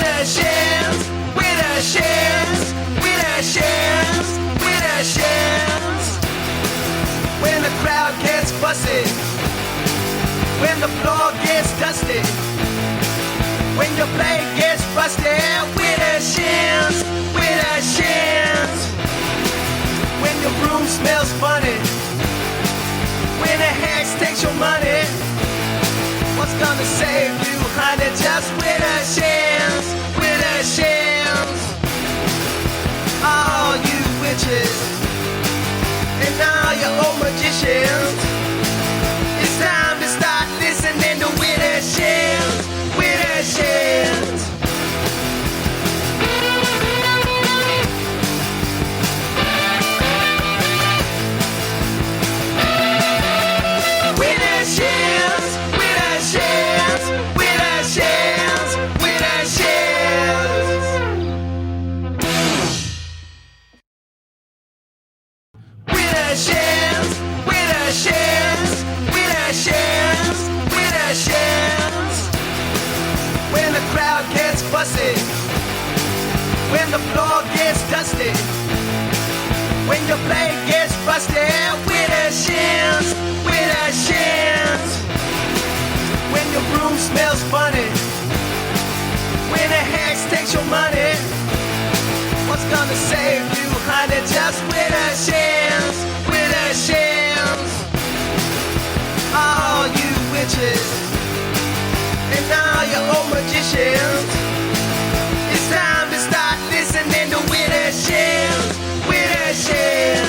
Witches, witches, witches, witches. When the crowd gets busted, when the floor gets dusty, when your blade gets rusted. Witches, witches. When your room smells funny, when a hex takes your money, what's gonna save you, honey? Just witches, witches. All you witches and all your old magicians, it's time to start listening to witches, witches. When the crowd gets busted, when the floor gets dusty, when your blade gets rusted. Witches, witches. When your room smells funny, when a hex takes your money, what's gonna save you, honey? Just witches, witches. All you witches and all your old magicians, it's time to start listening to witches, witches.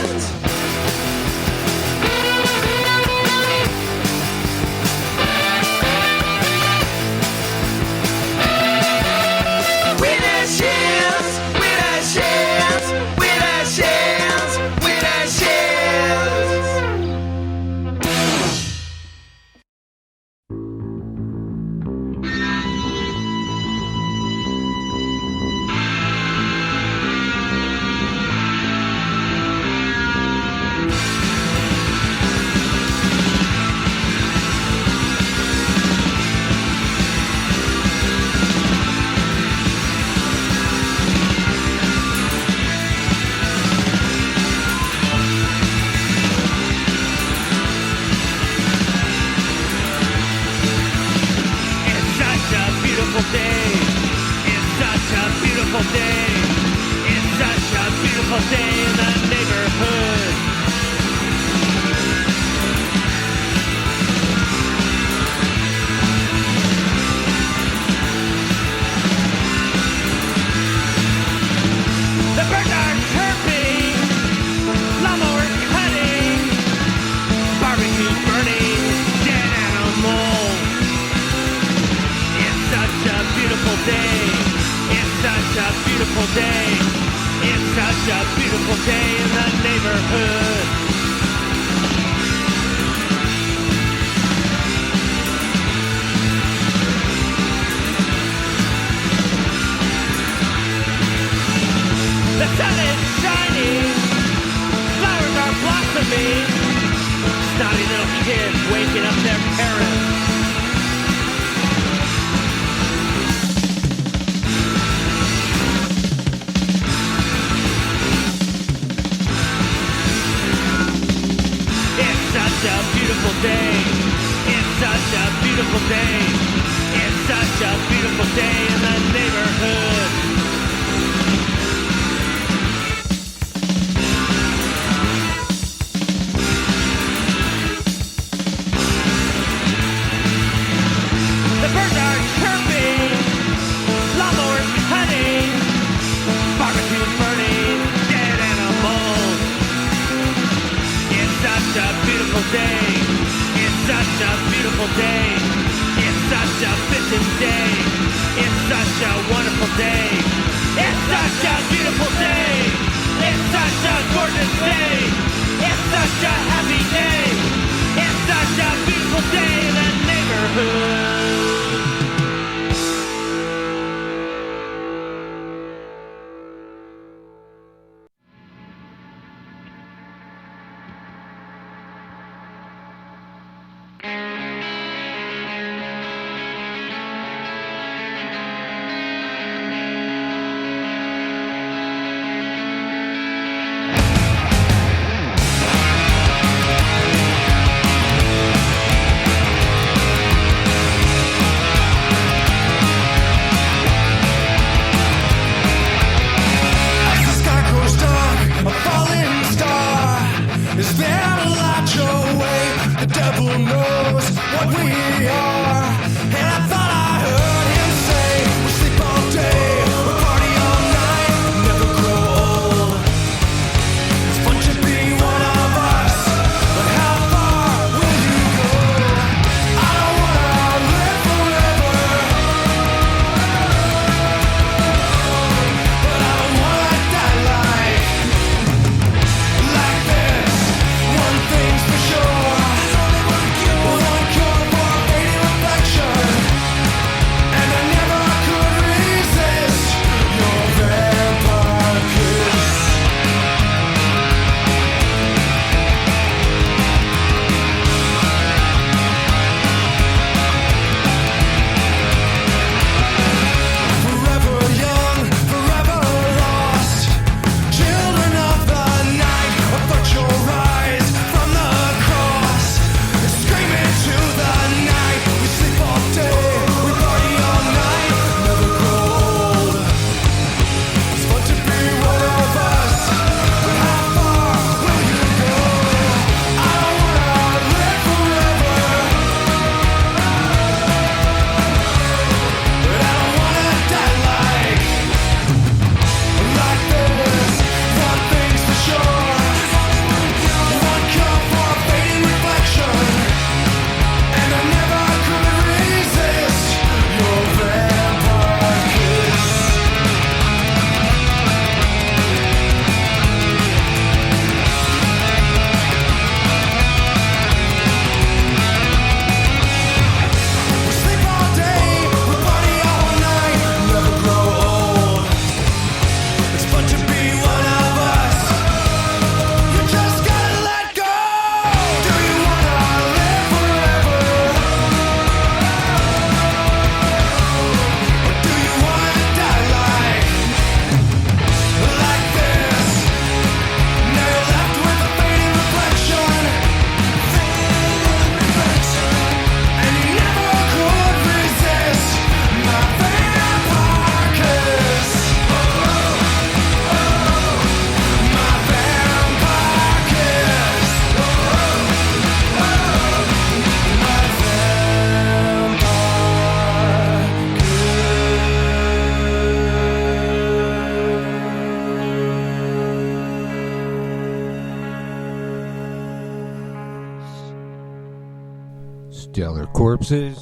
Stellar Corpses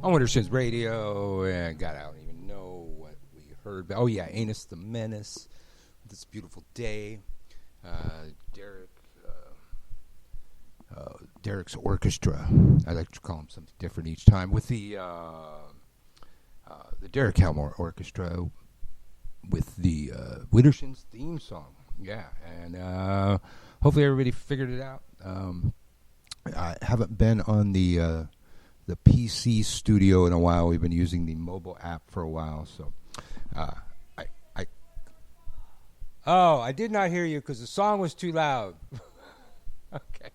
on Wintershins Radio. And God, I don't even know what we heard. Oh, yeah, Anus the Menace. This beautiful day. Derek's Orchestra. I like to call him something different each time. With the Derek Helmore Orchestra with the Wintershins theme song. Yeah, and hopefully everybody figured it out. I haven't been on the PC studio in a while. We've been using the mobile app for a while, so I did not hear you because the song was too loud. Okay.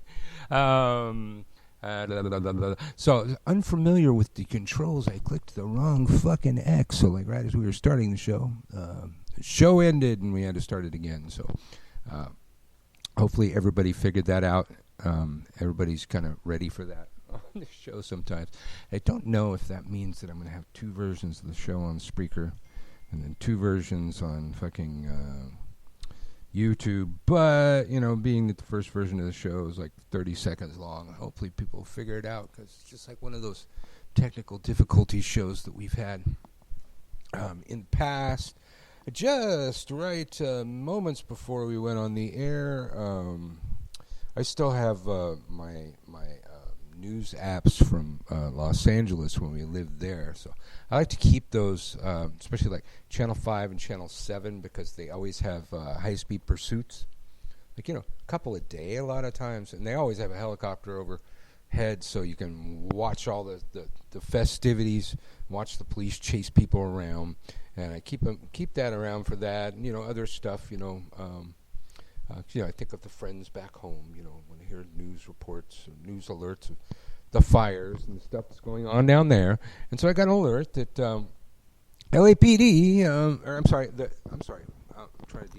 So unfamiliar with the controls, I clicked the wrong fucking X. So like right as we were starting the show ended and we had to start it again. So hopefully everybody figured that out. Everybody's kind of ready for that on the show sometimes. I don't know if that means that I'm going to have two versions of the show on Spreaker and then two versions on fucking YouTube. But, you know, being that the first version of the show is like 30 seconds long, hopefully people figure it out because it's just like one of those technical difficulty shows that we've had in the past. Just right moments before we went on the air, I still have my news apps from Los Angeles when we lived there. So I like to keep those, especially like Channel 5 and Channel 7, because they always have high-speed pursuits. Like, you know, a couple a day a lot of times. And they always have a helicopter overhead so you can watch all the festivities, watch the police chase people around. And I keep that around for that. And, you know, other stuff, you know, I think of the friends back home, you know, when I hear news reports, news alerts of the fires and the stuff that's going on down there. And so I got an alert that LAPD, I'm trying to deal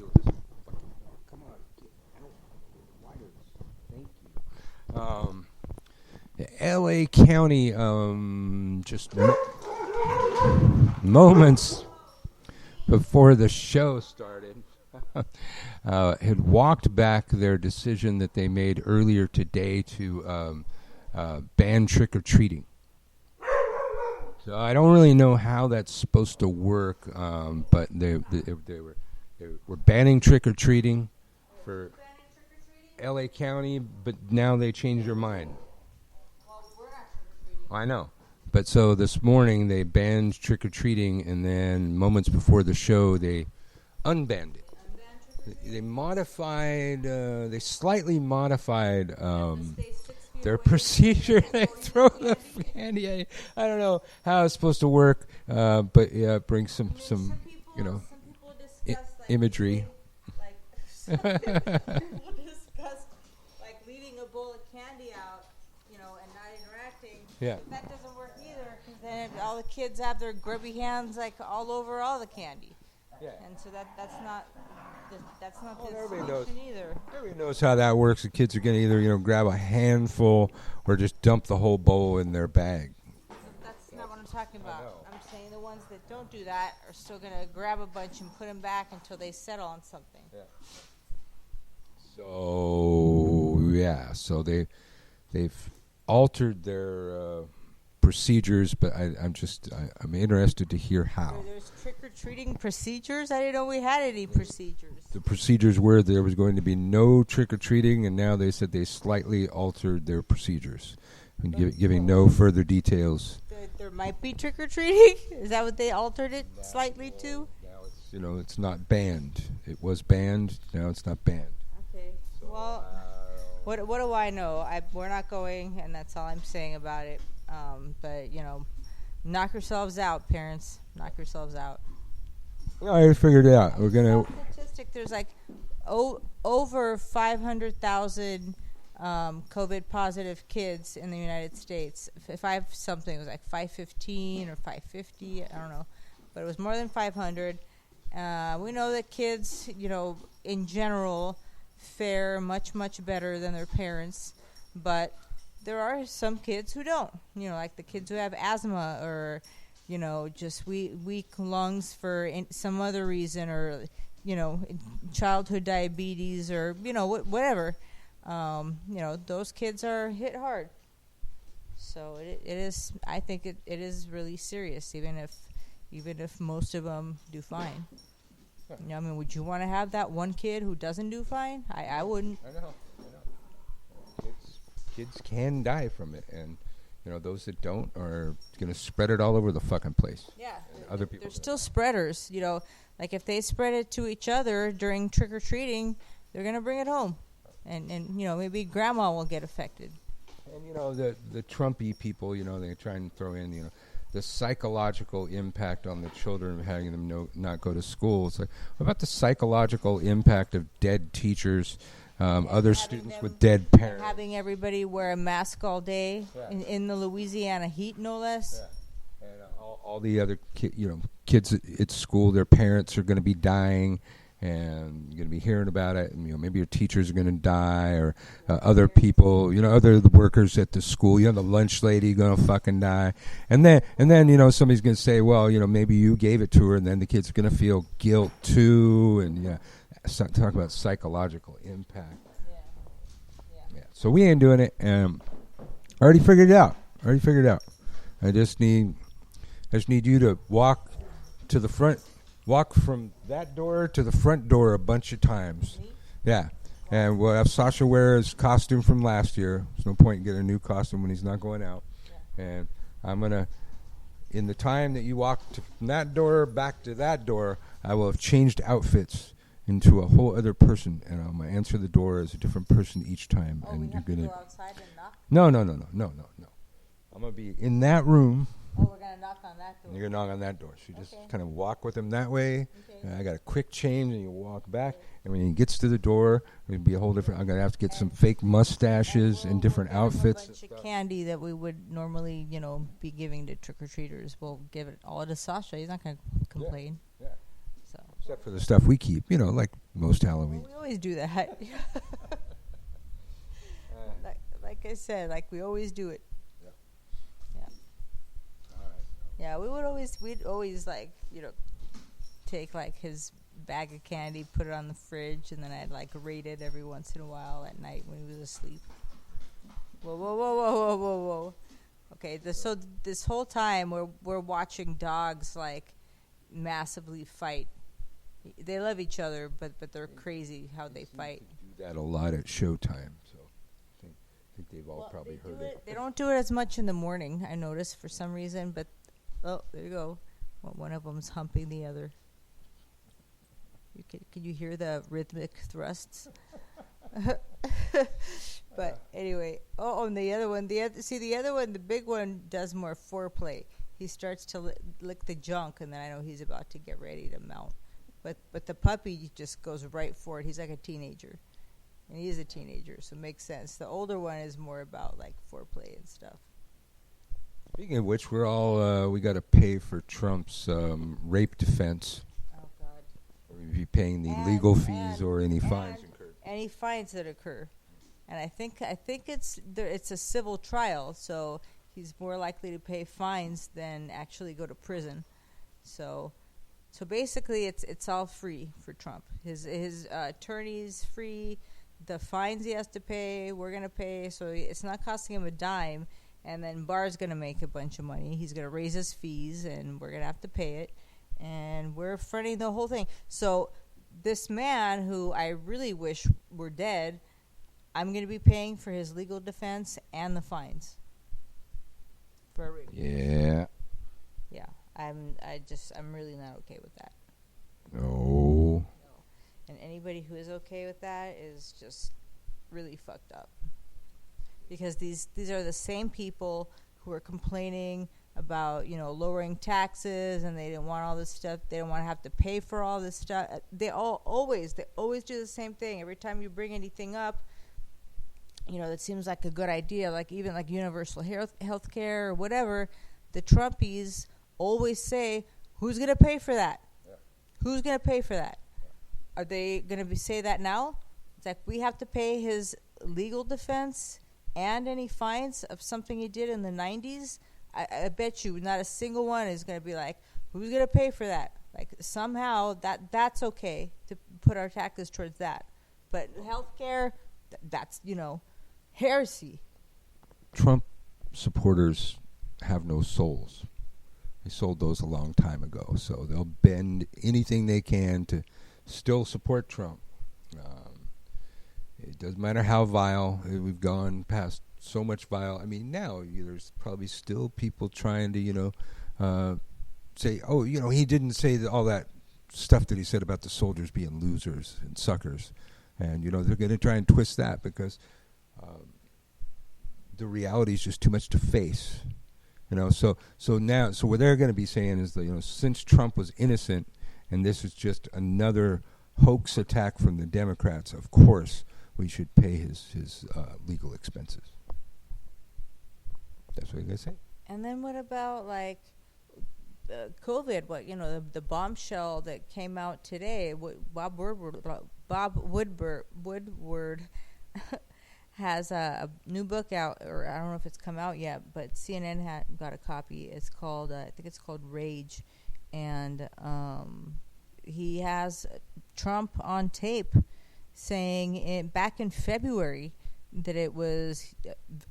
with this. Come on. Wires. Thank you. LA County, just moments before the show started, had walked back their decision that they made earlier today to ban trick-or-treating. So I don't really know how that's supposed to work, but they were banning trick-or-treating for LA County, but now they changed their mind. Well, we're not trick-or-treating. I know. But so this morning they banned trick-or-treating, and then moments before the show they unbanned it. They slightly modified their procedure. They throw the candy. I don't know how it's supposed to work, but yeah, it brings some people discuss, imagery. Some people discuss like leaving a bowl of candy out, you know, and not interacting. Yeah. That doesn't work either, because then all the kids have their grubby hands like all over all the candy. Yeah. And so that's not the everybody solution either. Everybody knows how that works. The kids are going to either, you know, grab a handful or just dump the whole bowl in their bag. So that's not what I'm talking about. I'm saying the ones that don't do that are still going to grab a bunch and put them back until they settle on something. Yeah. So they've altered their procedures, but I'm interested to hear how. There's trick-or-treating procedures? I didn't know we had any procedures. The procedures were there was going to be no trick-or-treating, and now they said they slightly altered their procedures, and giving no further details. There might be trick-or-treating? Is that what they altered it slightly to? Now it's, you know, it's not banned. It was banned. Now it's not banned. Okay. So, well, what do I know? We're not going, and that's all I'm saying about it. But, you know, knock yourselves out, parents. Knock yourselves out. I figured it out. We're going to... Statistic, there's like over 500,000 COVID-positive kids in the United States. If I have something, it was like 515 or 550. I don't know. But it was more than 500. We know that kids, you know, in general, fare much, much better than their parents. But there are some kids who don't, you know, like the kids who have asthma or, you know, just weak lungs for some other reason, or, you know, childhood diabetes, or, you know, whatever. You know, those kids are hit hard. So it is. I think it is really serious, even if most of them do fine. You know, I mean, would you want to have that one kid who doesn't do fine? I wouldn't. I know. Kids can die from it, and you know those that don't are going to spread it all over the fucking place. Yeah, other people. They're still spreaders. You know, like if they spread it to each other during trick or treating, they're going to bring it home, and you know maybe grandma will get affected. And you know the Trumpy people, you know, they try and throw in, you know, the psychological impact on the children of having them not go to school. It's like, what about the psychological impact of dead teachers, other students with dead parents? Having everybody wear a mask all day in the Louisiana heat, no less. Yeah. And all the other kids at school, their parents are going to be dying. And you're going to be hearing about it, and you know maybe your teachers are going to die, or other people, you know, other workers at the school. You know, the lunch lady going to fucking die, and then you know somebody's going to say, well, you know, maybe you gave it to her, and then the kid's going to feel guilt too, and talk about psychological impact. Yeah. So we ain't doing it. I already figured it out. I just need you to walk to the front. Walk from that door to the front door a bunch of times. Yeah. And we'll have Sasha wear his costume from last year. There's no point in getting a new costume when he's not going out. Yeah. And I'm going to, in the time that you walk from that door back to that door, I will have changed outfits into a whole other person. And I'm going to answer the door as a different person each time. Oh, and we have to go outside and knock? No. I'm going to be in that room. Oh, we're going to knock on that door. You're going to knock on that door. So you just kind of walk with him that way. Okay. And I got a quick change, and you walk back. Okay. And when he gets to the door, it'll be a whole different. I'm going to have to get some fake mustaches and different outfits. A bunch of candy that we would normally, you know, be giving to trick-or-treaters. We'll give it all to Sasha. He's not going to complain. Yeah. So. Except for the stuff we keep, you know, like most Halloween. Well, we always do that. like I said, like we always do it. Yeah, we'd always like, you know, take like his bag of candy, put it on the fridge, and then I'd like rate it every once in a while at night when he was asleep. Whoa. Okay, so this whole time we're watching dogs like massively fight. They love each other, but they're crazy how they fight. Do that a lot at showtime, so I think they've all probably heard it. They don't do it as much in the morning, I noticed, for some reason, but oh, there you go. One of them's humping the other. Can you hear the rhythmic thrusts? But anyway, and the other one, the other one, the big one does more foreplay. He starts to lick the junk, and then I know he's about to get ready to mount. But the puppy just goes right for it. He's like a teenager, and he is a teenager, so it makes sense. The older one is more about like foreplay and stuff. Speaking of which, we got to pay for Trump's rape defense. Oh God! Or be paying the legal fees or any fines incurred. Any fines that occur, and I think it's a civil trial, so he's more likely to pay fines than actually go to prison. So basically, it's all free for Trump. His attorney's free. The fines he has to pay, we're gonna pay. So it's not costing him a dime. And then Barr's going to make a bunch of money. He's going to raise his fees, and we're going to have to pay it. And we're fronting the whole thing. So this man, who I really wish were dead, I'm going to be paying for his legal defense and the fines. Yeah. Yeah. I'm really not okay with that. No. And anybody who is okay with that is just really fucked up. Because these are the same people who are complaining about, you know, lowering taxes, and they didn't want all this stuff. They don't want to have to pay for all this stuff. They always do the same thing. Every time you bring anything up, you know, that seems like a good idea, like even like universal health care or whatever, the Trumpies always say, who's going to pay for that? Yeah. Who's going to pay for that? Yeah. Are they going to say that now? It's like we have to pay his legal defense and any fines of something he did in the 90s, I bet you not a single one is going to be like, who's going to pay for that? Like, somehow that's okay to put our taxes towards that. But healthcare, that's, you know, heresy. Trump supporters have no souls. They sold those a long time ago, so they'll bend anything they can to still support Trump. It doesn't matter how vile. We've gone past so much vile. I mean, now there's probably still people trying to, say, oh, he didn't say all that stuff that he said about the soldiers being losers and suckers. And, they're going to try and twist that because the reality is just too much to face. So what they're going to be saying is that, since Trump was innocent and this is just another hoax attack from the Democrats, of course we should pay his legal expenses. That's what you're going to say. And then what about COVID? What the bombshell that came out today? Bob Woodward has a new book out, or I don't know if it's come out yet, but CNN got a copy. It's called I think it's called Rage, and he has Trump on tape saying back in February that it was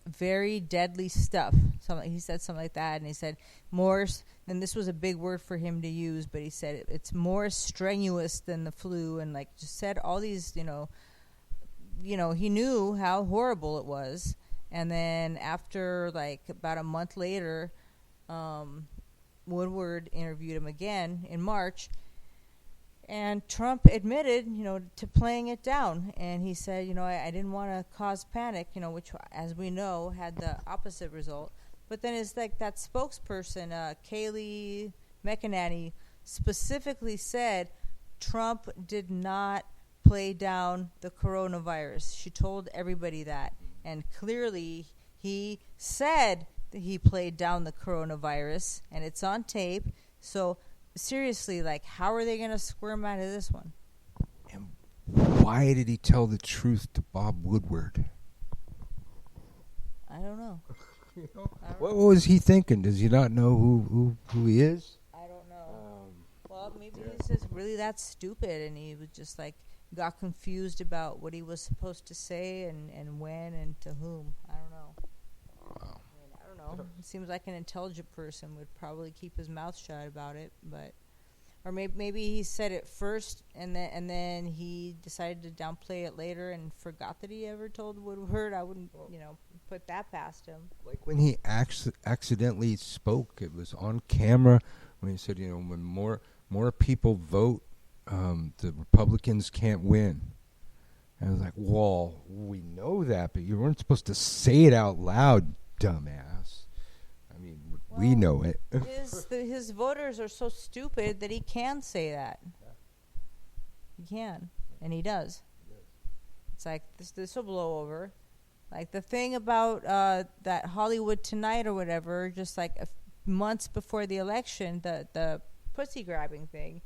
very deadly stuff. He said something like that, and he said more. And this was a big word for him to use, but he said it's more strenuous than the flu, and just said all these, he knew how horrible it was. And then after about a month later, Woodward interviewed him again in March. And Trump admitted, to playing it down. And he said, I didn't want to cause panic, which, as we know, had the opposite result. But then it's that spokesperson, Kayleigh McEnany, specifically said Trump did not play down the coronavirus. She told everybody that. And clearly he said that he played down the coronavirus, and it's on tape. So seriously, how are they going to squirm out of this one? And why did he tell the truth to Bob Woodward? I don't know. What was he thinking? Does he not know who he is? I don't know. Well, maybe he's just really that stupid, and he was just got confused about what he was supposed to say and when and to whom. I don't know. Wow. I don't know. It seems like an intelligent person would probably keep his mouth shut about it, or maybe he said it first and then he decided to downplay it later and forgot that he ever told Woodward. I wouldn't, put that past him. Like when he accidentally spoke, it was on camera when he said, when more people vote, the Republicans can't win. And I was like, well, we know that, but you weren't supposed to say it out loud, dumbass. I mean, we know it. His voters are so stupid that he can say that. Yeah. He can, and he does. It's like this will blow over. Like the thing about that Hollywood Tonight or whatever, just months before the election, the pussy grabbing thing,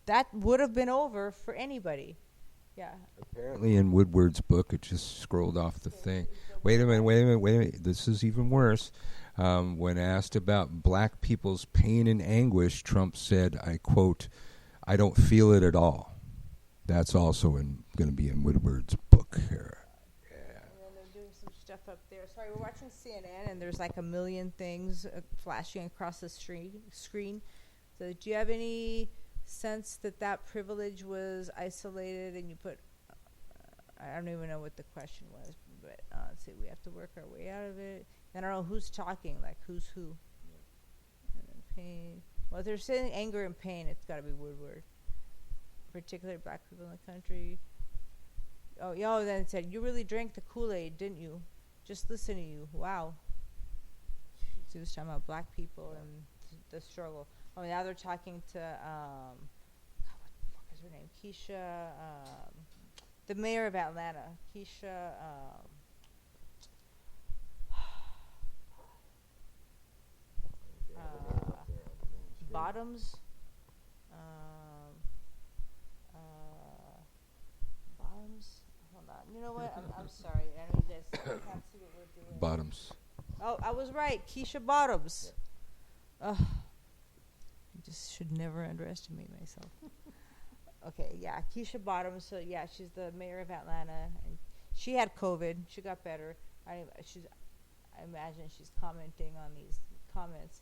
that would have been over for anybody. Yeah. Apparently in Woodward's book, it just scrolled off the thing. Wait a minute. This is even worse. When asked about black people's pain and anguish, Trump said, I quote, "I don't feel it at all." That's also going to be in Woodward's book here. Yeah. And then they're doing some stuff up there. Sorry, we're watching CNN, and there's a million things flashing across the screen. So do you have any sense that privilege was isolated and you put I don't even know what the question was, but let's see, we have to work our way out of it. I don't know who's talking, who's who. Yeah. And then pain. Well, if they're saying anger and pain, it's got to be Woodward. Particularly black people in the country. Then it said, you really drank the Kool-Aid, didn't you? Just listen to you. Wow. So he was talking about black people and the struggle. Now they're talking to, what the fuck is her name? Keisha, the mayor of Atlanta. Keisha, Bottoms. Bottoms. Hold on. You know what? I'm sorry. I know you guys can't see what we're doing. Bottoms. Oh, I was right. Keisha Bottoms. Ugh. I just should never underestimate myself. Okay, yeah, Keisha Bottoms. So yeah, she's the mayor of Atlanta, and she had COVID. She got better. I imagine she's commenting on these comments.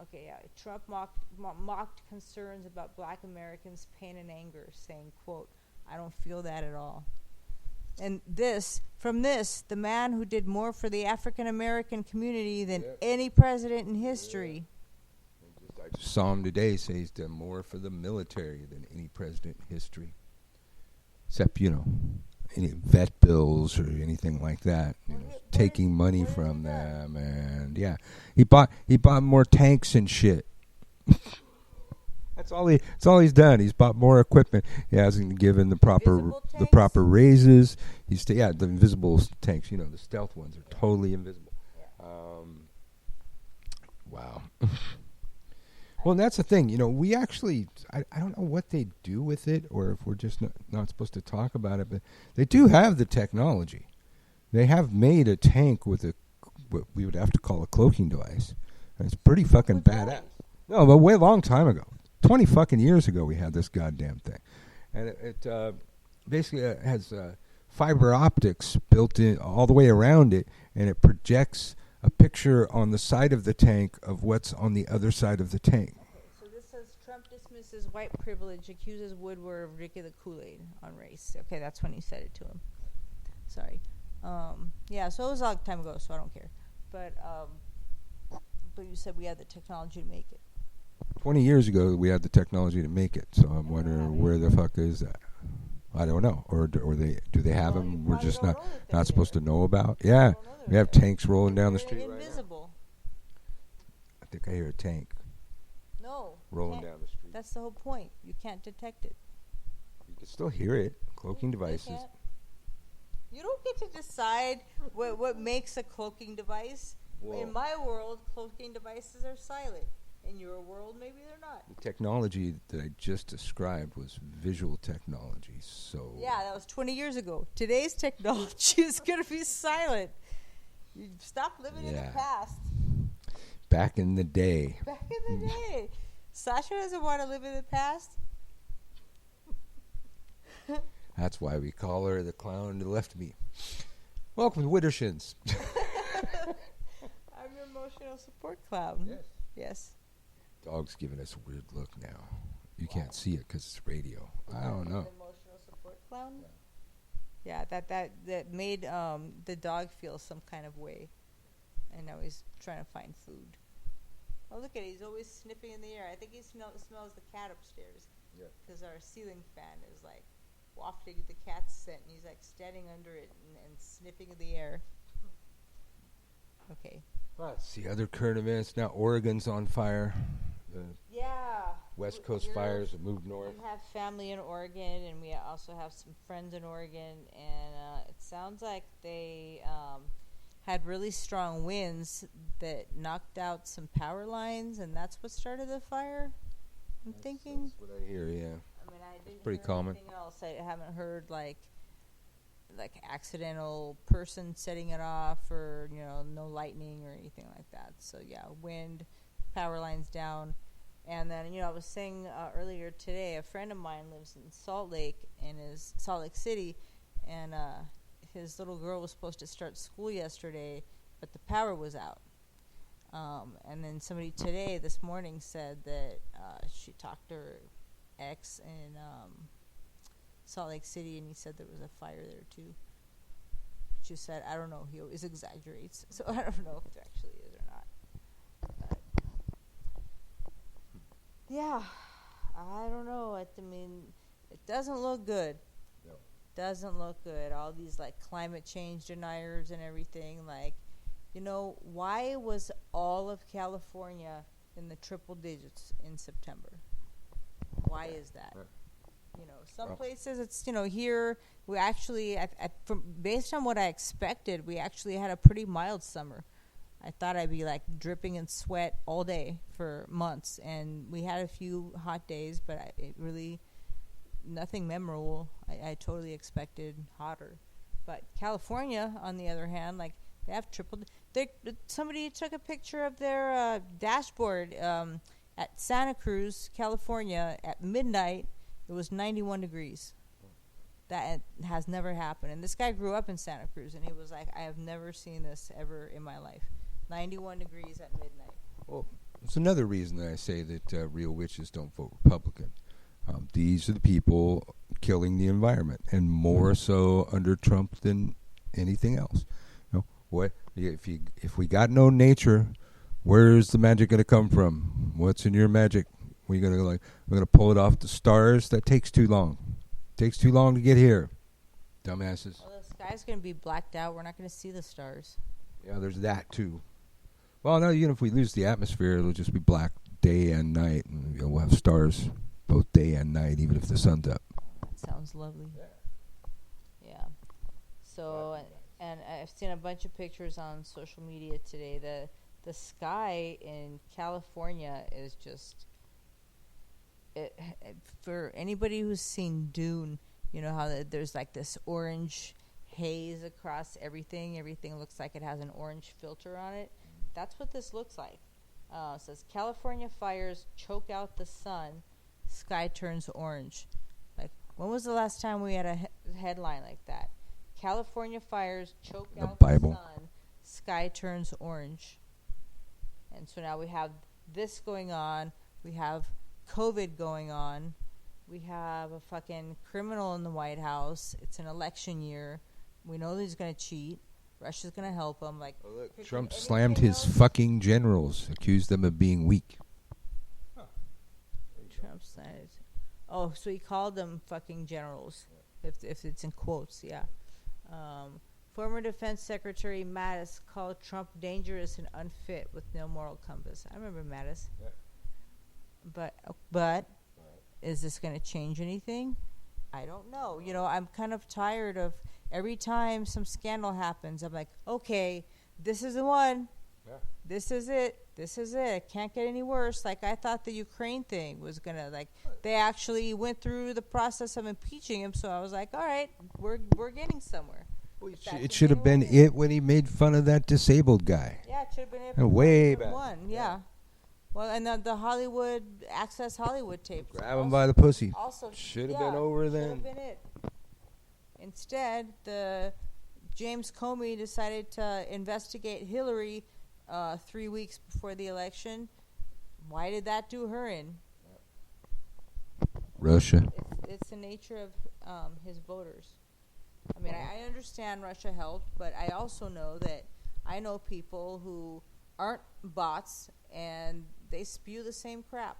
Okay, yeah. Trump mocked concerns about Black Americans' pain and anger, saying, quote, "I don't feel that at all." And from this, the man who did more for the African American community than any president in history. I just saw him today say he's done more for the military than any president in history. Except, any vet bills or anything like that. Taking money from them, and he bought more tanks and shit. That's all he's done. He's bought more equipment. He hasn't given the proper raises. The invisible tanks. The stealth ones are totally invisible. Yeah. Wow. Well, and that's the thing. We actually, I don't know what they do with it, or if we're just not supposed to talk about it, but they do have the technology. They have made a tank with what we would have to call a cloaking device. And it's pretty fucking badass. No, but way long time ago. 20 fucking years ago we had this goddamn thing. And it basically has fiber optics built in all the way around it, and it projects a picture on the side of the tank of what's on the other side of the tank. Okay, so this says Trump dismisses white privilege, accuses Woodward of drinking the Kool-Aid on race. Okay, that's when he said it to him. Sorry. So it was a long time ago, so I don't care. But you said we had the technology to make it. 20 years ago, we had the technology to make it, so I'm wondering where the fuck is that? I don't know. Or do they have them? We're just not supposed to know about? Yeah. We have tanks rolling down the street right now. I think I hear a tank. No. Rolling down the street. That's the whole point. You can't detect it. You can still hear it. Cloaking devices. You don't get to decide what makes a cloaking device. Whoa. In my world, cloaking devices are silent. In your world, maybe they're not. The technology that I just described was visual technology. So yeah, that was 20 years ago. Today's technology is going to be silent. You stop living in the past. Back in the day. Sasha doesn't want to live in the past. That's why we call her the clown that left me. Welcome to Wittershins. I'm your emotional support clown. Yes. Dog's giving us a weird look now. You can't see it because it's radio. I don't know. Emotional support clown? Yeah, that made the dog feel some kind of way. And now he's trying to find food. Oh, look at it. He's always sniffing in the air. I think he smells the cat upstairs. Yeah. Because our ceiling fan is like wafting the cat's scent. And he's like standing under it and sniffing in the air. Okay. Let's see other current events. Now Oregon's on fire. West Coast fires have moved north. We have family in Oregon, and we also have some friends in Oregon, and it sounds like they had really strong winds that knocked out some power lines, and that's what started the fire. That's what I hear. Yeah. I mean, I didn't pretty hear common. Anything else. I haven't heard like accidental person setting it off, or no lightning or anything like that. So yeah, wind, power lines down. And then, I was saying earlier today, a friend of mine lives in Salt Lake City, and his little girl was supposed to start school yesterday, but the power was out. And then somebody this morning, said that she talked to her ex in Salt Lake City, and he said there was a fire there too. She said, I don't know, he always exaggerates, so I don't know if there actually is or not. But yeah, I don't know. I mean, it doesn't look good. No. Doesn't look good. All these climate change deniers and everything. Why was all of California in the triple digits in September? Why is that? Some places it's here we actually based on what I expected, we actually had a pretty mild summer. I thought I'd be dripping in sweat all day for months, and we had a few hot days, but it really nothing memorable. I totally expected hotter. But California, on the other hand, they have triple. Somebody took a picture of their dashboard at Santa Cruz, California, at midnight. It was 91 degrees. That has never happened. And this guy grew up in Santa Cruz, and he was like, I have never seen this ever in my life. 91 degrees at midnight. Well, it's another reason that I say that real witches don't vote Republican. These are the people killing the environment, and more so under Trump than anything else. You know, what if we got no nature, where's the magic going to come from? What's in your magic? We're gonna pull it off the stars? That takes too long. Takes too long to get here, dumbasses. Well, the sky's going to be blacked out. We're not going to see the stars. Yeah, there's that too. Well, no, even if we lose the atmosphere, it'll just be black day and night, and we'll have stars both day and night, even if the sun's up. That sounds lovely. Yeah. So, and I've seen a bunch of pictures on social media today. The sky in California is just... for anybody who's seen Dune, you know how there's like this orange haze across everything. Everything looks like it has an orange filter on it. That's what this looks like. It says California fires choke out the sun, sky turns orange. Like, when was the last time we had a headline like that? California fires choke out the sun, sky turns orange. And so now we have this going on. We have COVID going on. We have a fucking criminal in the White House. It's an election year. We know that he's going to cheat. Russia's going to help him. Like, oh, look, Trump slammed his fucking generals, accused them of being weak. Huh. Trump slammed. Oh, so he called them fucking generals, if it's in quotes, yeah. Former Defense Secretary Mattis called Trump dangerous and unfit with no moral compass. I remember Mattis. Yeah. But is this going to change anything? I don't know. You know, I'm kind of tired of every time some scandal happens, I'm like, okay, this is the one. Yeah. This is it. It can't get any worse. Like, I thought the Ukraine thing was going to, like, they actually went through the process of impeaching him, so I was like, all right, we're getting somewhere. Well, it should have been it when he made fun of that disabled guy. Yeah, it should have been it. And way back. Yeah. Well, and the Hollywood, Access Hollywood tapes. Grab him by the pussy. Also, should have been over then. Should have been it. Instead, the James Comey decided to investigate Hillary 3 weeks before the election. Why did that do her in? Russia. It's the nature of his voters. I mean, I understand Russia helped, but I also know that I know people who aren't bots and they spew the same crap.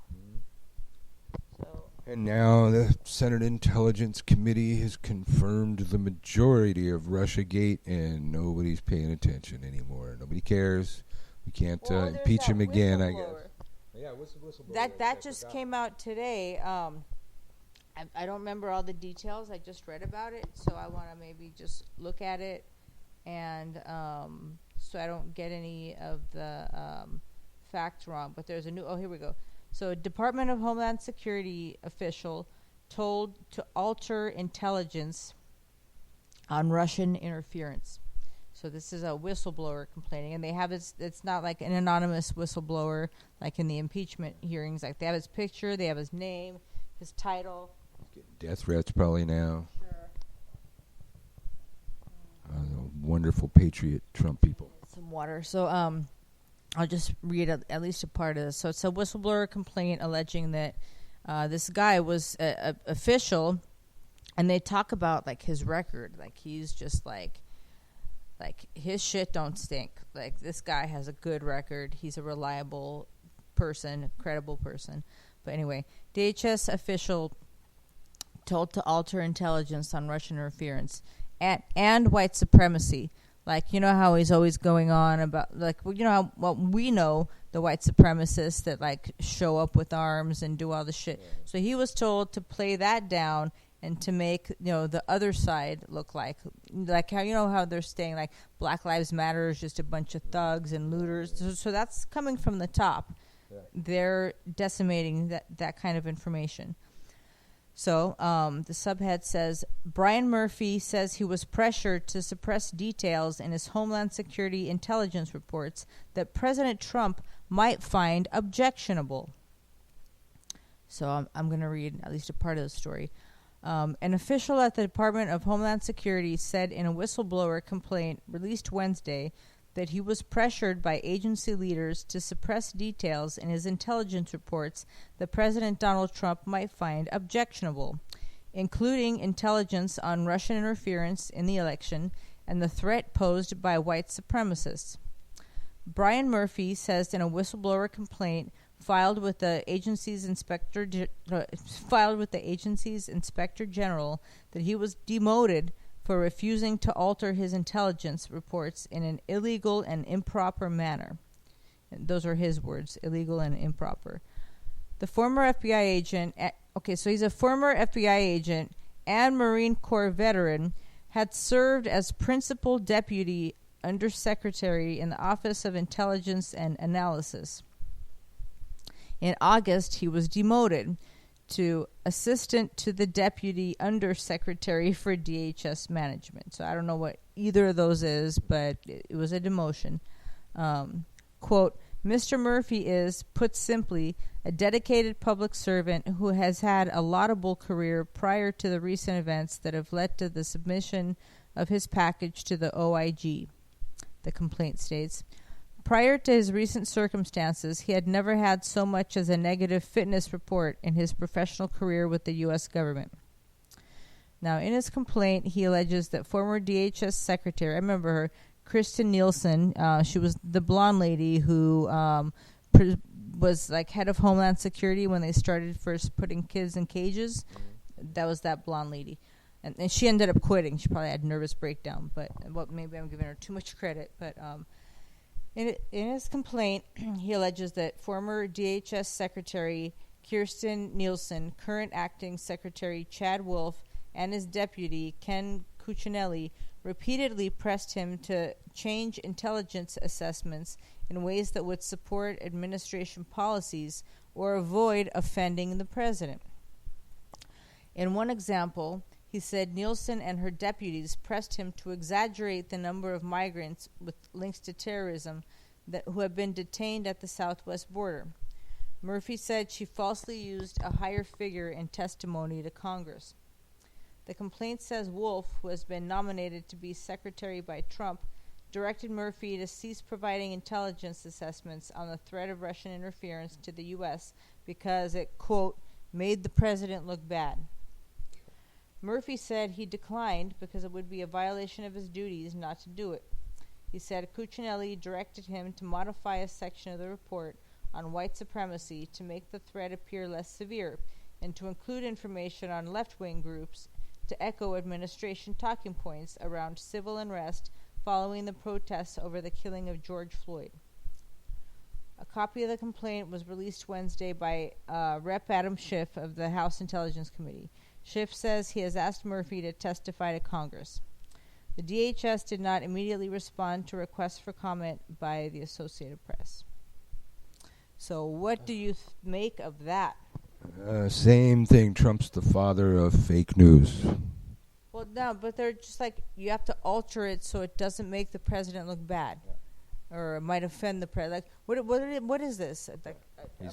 So. And now the Senate Intelligence Committee has confirmed the majority of Russiagate, and nobody's paying attention anymore. Nobody cares. We can't impeach him again, I guess. Yeah, what's the whistleblower? That just came out today. I don't remember all the details. I just read about it, so I want to maybe just look at it, and so I don't get any of the facts wrong. But there's a new. Oh, here we go. So, Department of Homeland Security official told to alter intelligence on Russian interference. So this is a whistleblower complaining, and they have it's not like an anonymous whistleblower like in the impeachment hearings. Like, they have his picture, they have his name, his title. Death threats probably now. Sure. Wonderful patriot Trump people. Some water. So I'll just read at least a part of this. So it's a whistleblower complaint alleging that this guy was a official, and they talk about like his record, like he's just like his shit don't stink. Like, this guy has a good record. He's a reliable person, a credible person. But anyway, DHS official told to alter intelligence on Russian interference and white supremacy. Like, you know how he's always going on about, like, you know how, well, we know the white supremacists that, like, show up with arms and do all the shit. Yeah. So he was told to play that down and to make, you know, the other side look like how, you know how they're saying, like, Black Lives Matter is just a bunch of thugs and looters. So that's coming from the top. Yeah. They're decimating that kind of information. So the subhead says, Brian Murphy says he was pressured to suppress details in his Homeland Security intelligence reports that President Trump might find objectionable. So I'm going to read at least a part of the story. An official at the Department of Homeland Security said in a whistleblower complaint released Wednesday that he was pressured by agency leaders to suppress details in his intelligence reports that President Donald Trump might find objectionable, including intelligence on Russian interference in the election and the threat posed by white supremacists. Brian Murphy says in a whistleblower complaint filed with the agency's inspector general that he was demoted for refusing to alter his intelligence reports in an illegal and improper manner. And those are his words, illegal and improper. The former FBI agent, so he's a former FBI agent and Marine Corps veteran, had served as principal deputy undersecretary in the Office of Intelligence and Analysis. In August, he was demoted to assistant to the deputy undersecretary for DHS management. So I don't know what either of those is, but it was a demotion. Quote, Mr. Murphy is, put simply, a dedicated public servant who has had a laudable career prior to the recent events that have led to the submission of his package to the OIG, the complaint states. Prior to his recent circumstances, he had never had so much as a negative fitness report in his professional career with the U.S. government. Now, in his complaint, he alleges that former DHS secretary, I remember her, Kristen Nielsen, she was the blonde lady who was like head of Homeland Security when they started first putting kids in cages. That was that blonde lady. And she ended up quitting. She probably had a nervous breakdown, but maybe I'm giving her too much credit. But in his complaint, he alleges that former DHS Secretary Kirsten Nielsen, current acting Secretary Chad Wolf, and his deputy, Ken Cuccinelli, repeatedly pressed him to change intelligence assessments in ways that would support administration policies or avoid offending the president. In one example, he said Nielsen and her deputies pressed him to exaggerate the number of migrants with links to terrorism who have been detained at the southwest border. Murphy said she falsely used a higher figure in testimony to Congress. The complaint says Wolf, who has been nominated to be secretary by Trump, directed Murphy to cease providing intelligence assessments on the threat of Russian interference to the U.S. because it, quote, made the president look bad. Murphy said he declined because it would be a violation of his duties not to do it. He said Cuccinelli directed him to modify a section of the report on white supremacy to make the threat appear less severe and to include information on left-wing groups to echo administration talking points around civil unrest following the protests over the killing of George Floyd. A copy of the complaint was released Wednesday by Rep. Adam Schiff of the House Intelligence Committee. Schiff says he has asked Murphy to testify to Congress. The DHS did not immediately respond to requests for comment by the Associated Press. So what do you make of that? Same thing. Trump's the father of fake news. Well, no, but they're just like, you have to alter it so it doesn't make the president look bad. Or it might offend the president. Like, what is this? Like,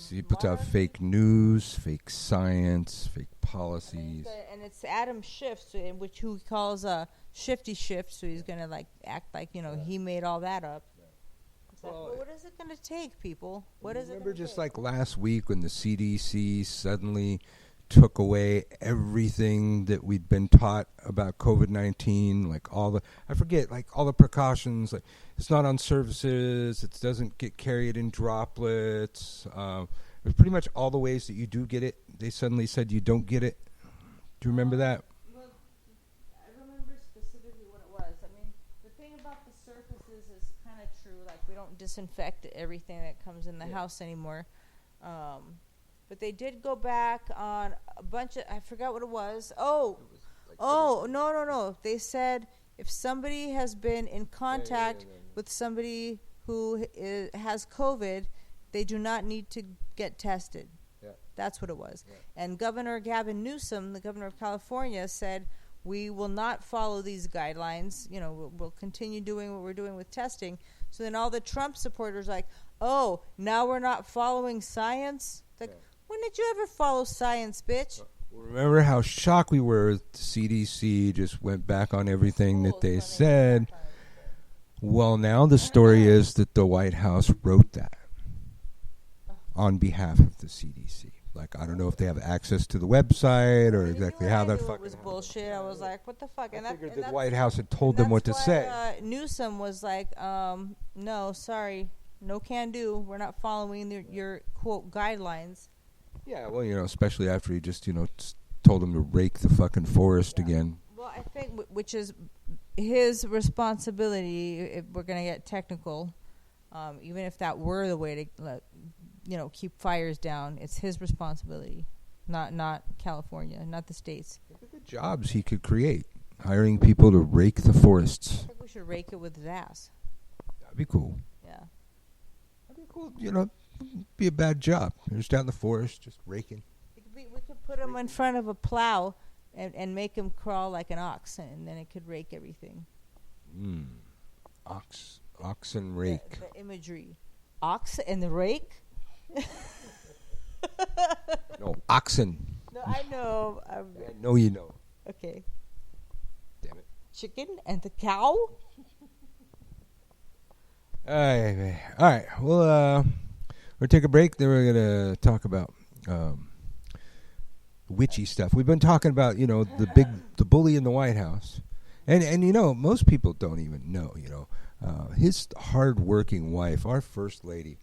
He puts out fake news, fake science, fake policies. And it's Adam Schiff, which he calls a shifty shift, so he's going to like act like, he made all that up. Well, what is it going to take, people? What is it? Remember just like last week when the CDC suddenly took away everything that we'd been taught about COVID-19, like all the precautions, like it's not on surfaces, it doesn't get carried in droplets. There's pretty much all the ways that you do get it. They suddenly said you don't get it. Do you remember that? Well, I remember specifically what it was. I mean, the thing about the surfaces is kind of true. Like, we don't disinfect everything that comes in the house anymore. But they did go back on a bunch of, I forgot what it was. No. They said if somebody has been in contact with somebody who has COVID, they do not need to get tested. Yeah. That's what it was. Yeah. And Governor Gavin Newsom, the governor of California, said, we will not follow these guidelines. We'll continue doing what we're doing with testing. So then all the Trump supporters are like, now we're not following science? Like, when did you ever follow science, bitch? Remember how shocked we were? The CDC just went back on everything that they said. Well, now the story is that the White House wrote that on behalf of the CDC. Like, I don't know if they have access to the website or exactly how that fucking. It was bullshit. I was like, what the fuck? I figured the White House had told them what to say. Newsom was like, no, sorry, no can do. We're not following your quote guidelines. Yeah, well, especially after he just, told them to rake the fucking forest again. Well, I think which is his responsibility. If we're gonna get technical, even if that were the way to, keep fires down, it's his responsibility, not California, not the states. Look at the jobs he could create, hiring people to rake the forests. I think we should rake it with his ass. That'd be cool. Yeah. That'd be cool. Be a bad job. You're just out in the forest, just raking. We could put him in front of a plow and make him crawl like an ox, and then it could rake everything. Oxen rake. The imagery. Ox and the rake? No, oxen. No, I know. I know you know. Okay. Damn it. Chicken and the cow? All right. We'll take a break. Then we're going to talk about witchy stuff. We've been talking about, the bully in the White House. And most people don't even know, his hard-working wife, our first lady,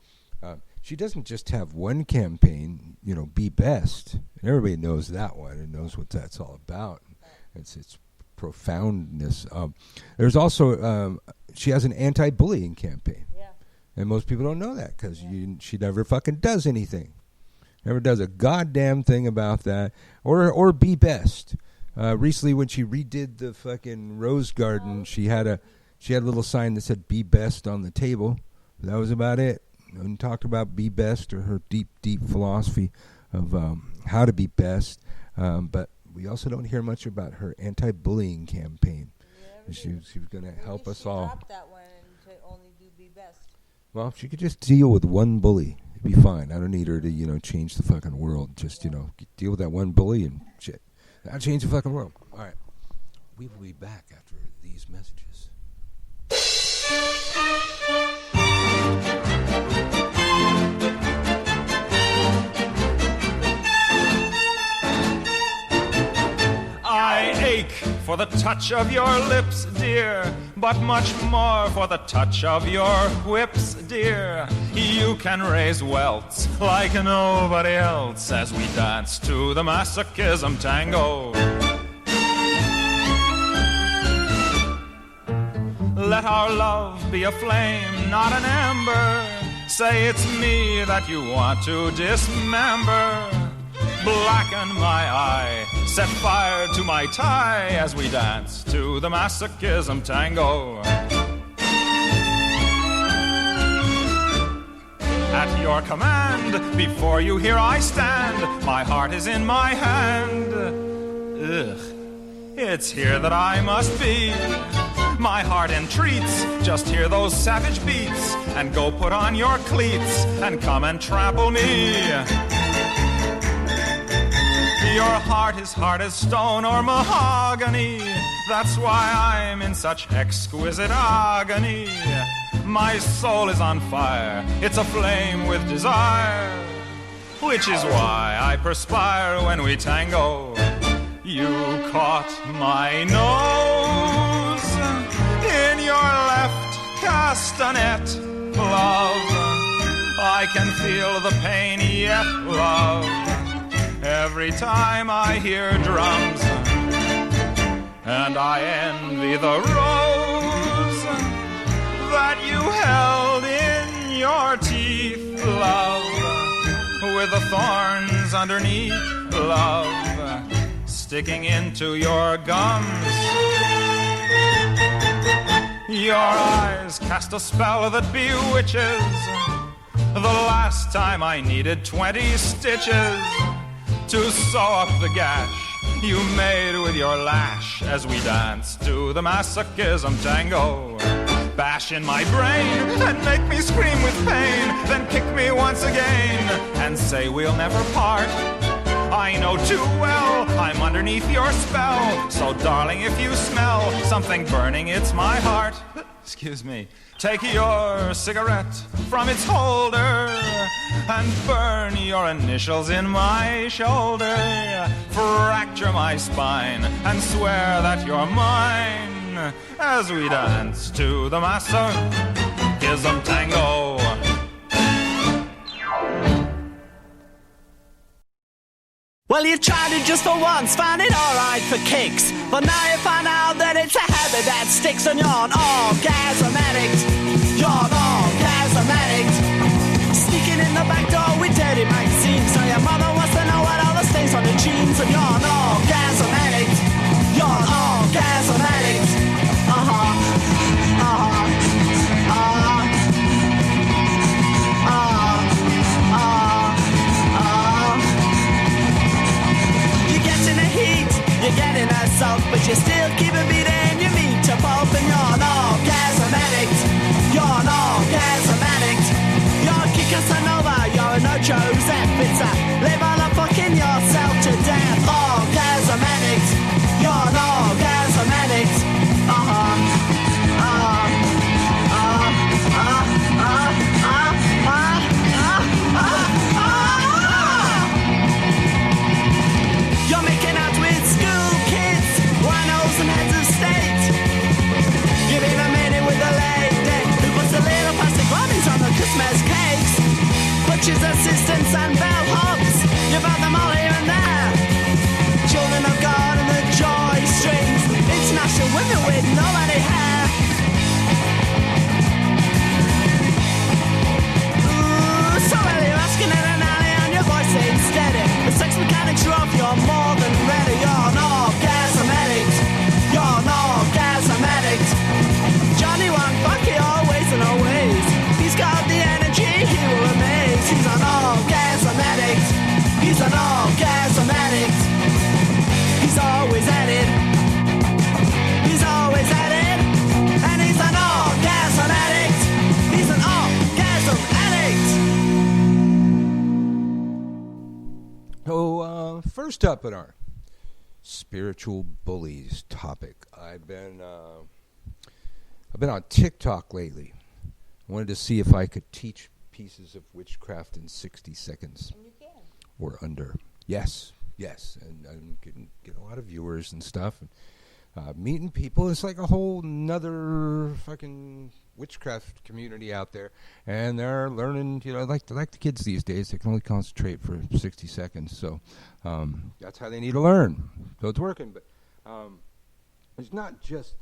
she doesn't just have one campaign, Be Best. And everybody knows that one and knows what that's all about. It's profoundness. There's also, she has an anti-bullying campaign. Yeah. And most people don't know that because she never fucking does anything. Never does a goddamn thing about that. Or Be Best. Recently when she redid the fucking Rose Garden, she had a little sign that said Be Best on the table. That was about it. And talked about Be Best or her deep, deep philosophy of how to be best. But we also don't hear much about her anti-bullying campaign. Yeah, she was going to help us all. Dropped that one to only do Be Best. Well, if she could just deal with one bully, it'd be fine. I don't need her to, change the fucking world. Just, deal with that one bully and shit. That'll change the fucking world. All right. We will be back after these messages. I ache for the touch of your lips, dear, but much more for the touch of your whips, dear. You can raise welts like nobody else as we dance to the Masochism tango. Let our love be a flame, not an ember. Say it's me that you want to dismember. Blacken my eye, set fire to my tie as we dance to the Masochism tango. At your command, before you here I stand. My heart is in my hand. Ugh, it's here that I must be. My heart entreats, just hear those savage beats, and go put on your cleats, and come and trample me. Your heart is hard as stone or mahogany. That's why I'm in such exquisite agony. My soul is on fire, it's aflame with desire, which is why I perspire when we tango. You caught my nose in your left castanet, love. I can feel the pain yet, love, every time I hear drums, and I envy the rose that you held in your teeth, love, with the thorns underneath, love, sticking into your gums. Your eyes cast a spell that bewitches. The last time I needed 20 stitches to sew up the gash you made with your lash as we dance to the Masochism tango. Bash in my brain and make me scream with pain, then kick me once again and say we'll never part. I know too well I'm underneath your spell. So darling, if you smell something burning, it's my heart. Excuse me. Take your cigarette from its holder and burn your initials in my shoulder. Fracture my spine and swear that you're mine as we dance to the Masochism tango. Well, you tried it just for once, found it alright for kicks, but now you find out that it's a habit that sticks, and you're an orgasm addict. You're an orgasm addict. Sneaking in the back door with dirty magazines, so your mother wants to know what all the stains on your jeans, and you're an orgasm addict. You're an orgasm addict. You're getting assault, but you still keep a beating your meat to pulp, and you're an orgasm addict. You're an orgasm addict. You're a Casanova, you're an Ocho Zep. It's a live on a fucking yourself to death. Orgasm addict. You're an orgasm addict. You're making out with school kids, winos and heads of state. Giving a minute with a lady who puts the little plastic bombings on the Christmas cakes. Butchers, assistants and bellhops, you've had them all here and there. Children of God and the joy strings, international women with nobody hair. Ooh, so well you're asking in an alley and your voice ain't steady. The sex mechanics are off, you're more than ready. You're an orgasm addict. You're an orgasm addict. Johnny won't fuck you always and always. He's got the energy, he will amaze. He's an orgasm addict. He's an orgasm addict. He's always at it. He's always at it. And he's an orgasm addict. He's an orgasm addict. So, first up in our spiritual bullies topic, I've been on TikTok lately. I wanted to see if I could teach pieces of witchcraft in 60 seconds. And you can. Or under. Yes, and I'm getting a lot of viewers and stuff, and meeting people. It's like a whole nother fucking witchcraft community out there, and they're learning. Like the kids these days, they can only concentrate for 60 seconds. So that's how they need to learn. So it's working, but it's not just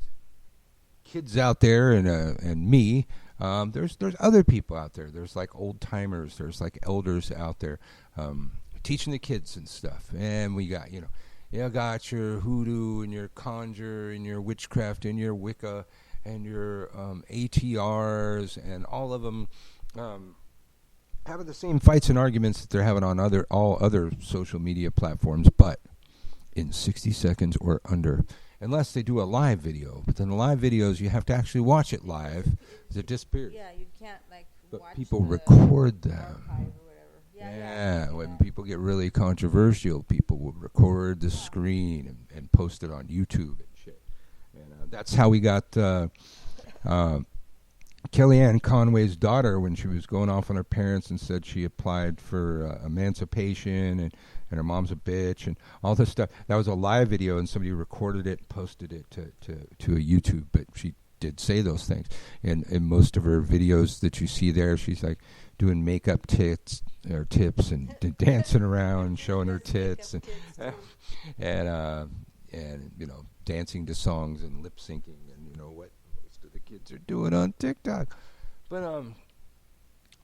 kids out there and me. There's other people out there. There's like old timers. There's like elders out there. Teaching the kids and stuff, and we got you got your hoodoo and your conjure and your witchcraft and your Wicca and your ATRs, and all of them having the same fights and arguments that they're having on all other social media platforms, but in 60 seconds or under, unless they do a live video. But then the live videos, you have to actually watch it live, because it disappears. Yeah, you can't But watch people the record them. archive or whatever. Yeah, when people get really controversial, people will record the screen and post it on YouTube and shit. And that's how we got Kellyanne Conway's daughter, when she was going off on her parents and said she applied for emancipation and her mom's a bitch and all this stuff. That was a live video, and somebody recorded it and posted it to a YouTube. But she did say those things. And in most of her videos that you see there, she's like doing makeup tips and dancing around, showing her tits and dancing to songs and lip syncing, and what most of the kids are doing on TikTok. But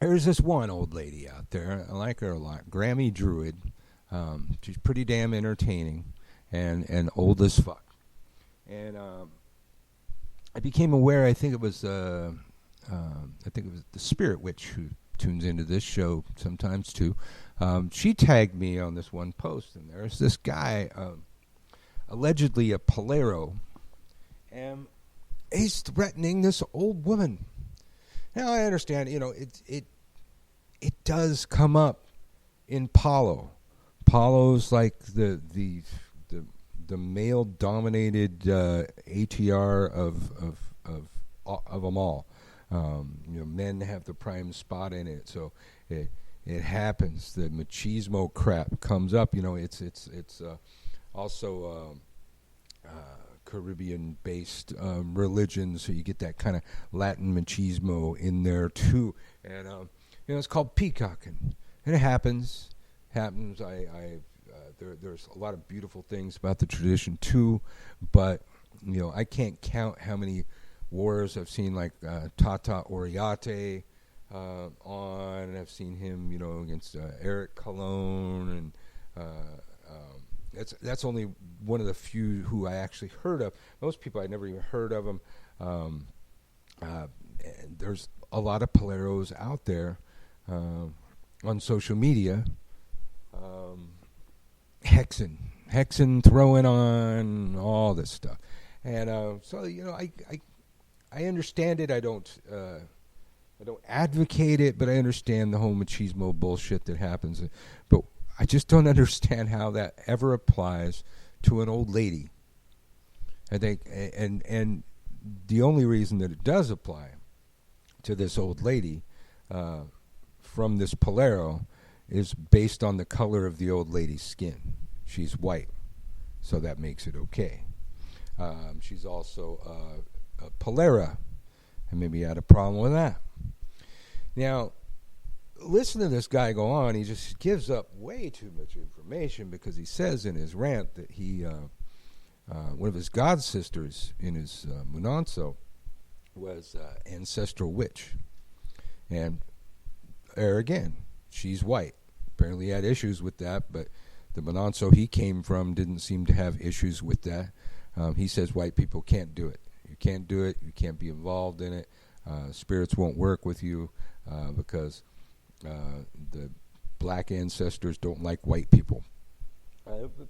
there's this one old lady out there. I like her a lot. Grammy Druid. She's pretty damn entertaining and old as fuck. And I became aware. I think it was the Spirit Witch who tunes into this show sometimes too. She tagged me on this one post, and there's this guy, allegedly a Polero, and he's threatening this old woman. Now I understand, it does come up in Palo, Apollo's like the male dominated ATR of them all. Men have the prime spot in it, so it happens. The machismo crap comes up. It's also Caribbean-based religion, so you get that kind of Latin machismo in there too. And it's called peacocking, and it happens. There's a lot of beautiful things about the tradition too, but I can't count how many wars I've seen, like Tata Oriate on, and I've seen him, against Eric Cologne, and that's only one of the few who I actually heard of. Most people I never even heard of them. And there's a lot of poleros out there on social media. Hexing, throwing on all this stuff, and so I understand it. I don't advocate it, but I understand the whole machismo bullshit that happens. But I just don't understand how that ever applies to an old lady. I think, and the only reason that it does apply to this old lady from this polero is based on the color of the old lady's skin. She's white, so that makes it okay. She's also a polera, and maybe you had a problem with that. Now, listen to this guy go on. He just gives up way too much information, because he says in his rant that he, one of his god sisters in his Munanso was ancestral witch. And there again, she's white. Apparently he had issues with that, but the Munanso he came from didn't seem to have issues with that. He says white people can't do it. You can't do it. You can't be involved in it. Spirits won't work with you because the black ancestors don't like white people.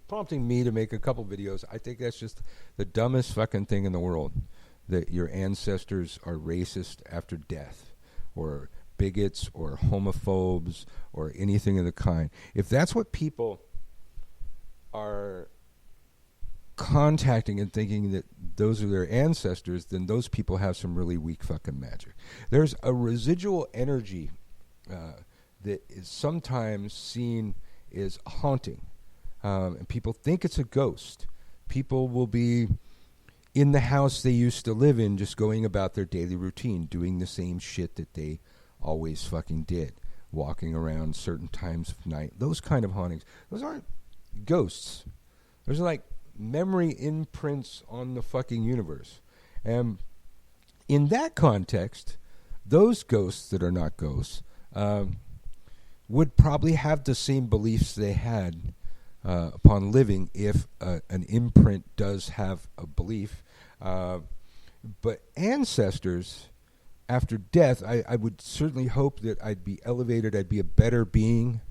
Prompting me to make a couple videos. I think that's just the dumbest fucking thing in the world, that your ancestors are racist after death, or bigots, or homophobes, or anything of the kind. If that's what people are contacting and thinking that those are their ancestors, then those people have some really weak fucking magic. There's a residual energy that is sometimes seen as haunting, and people think it's a ghost. People will be in the house they used to live in, just going about their daily routine, doing the same shit that they always fucking did, walking around certain times of night. Those kind of hauntings, those aren't ghosts. Those are like memory imprints on the fucking universe. And in that context, those ghosts that are not ghosts would probably have the same beliefs they had upon living, if an imprint does have a belief. But ancestors, after death, I would certainly hope that I'd be elevated, I'd be a better being.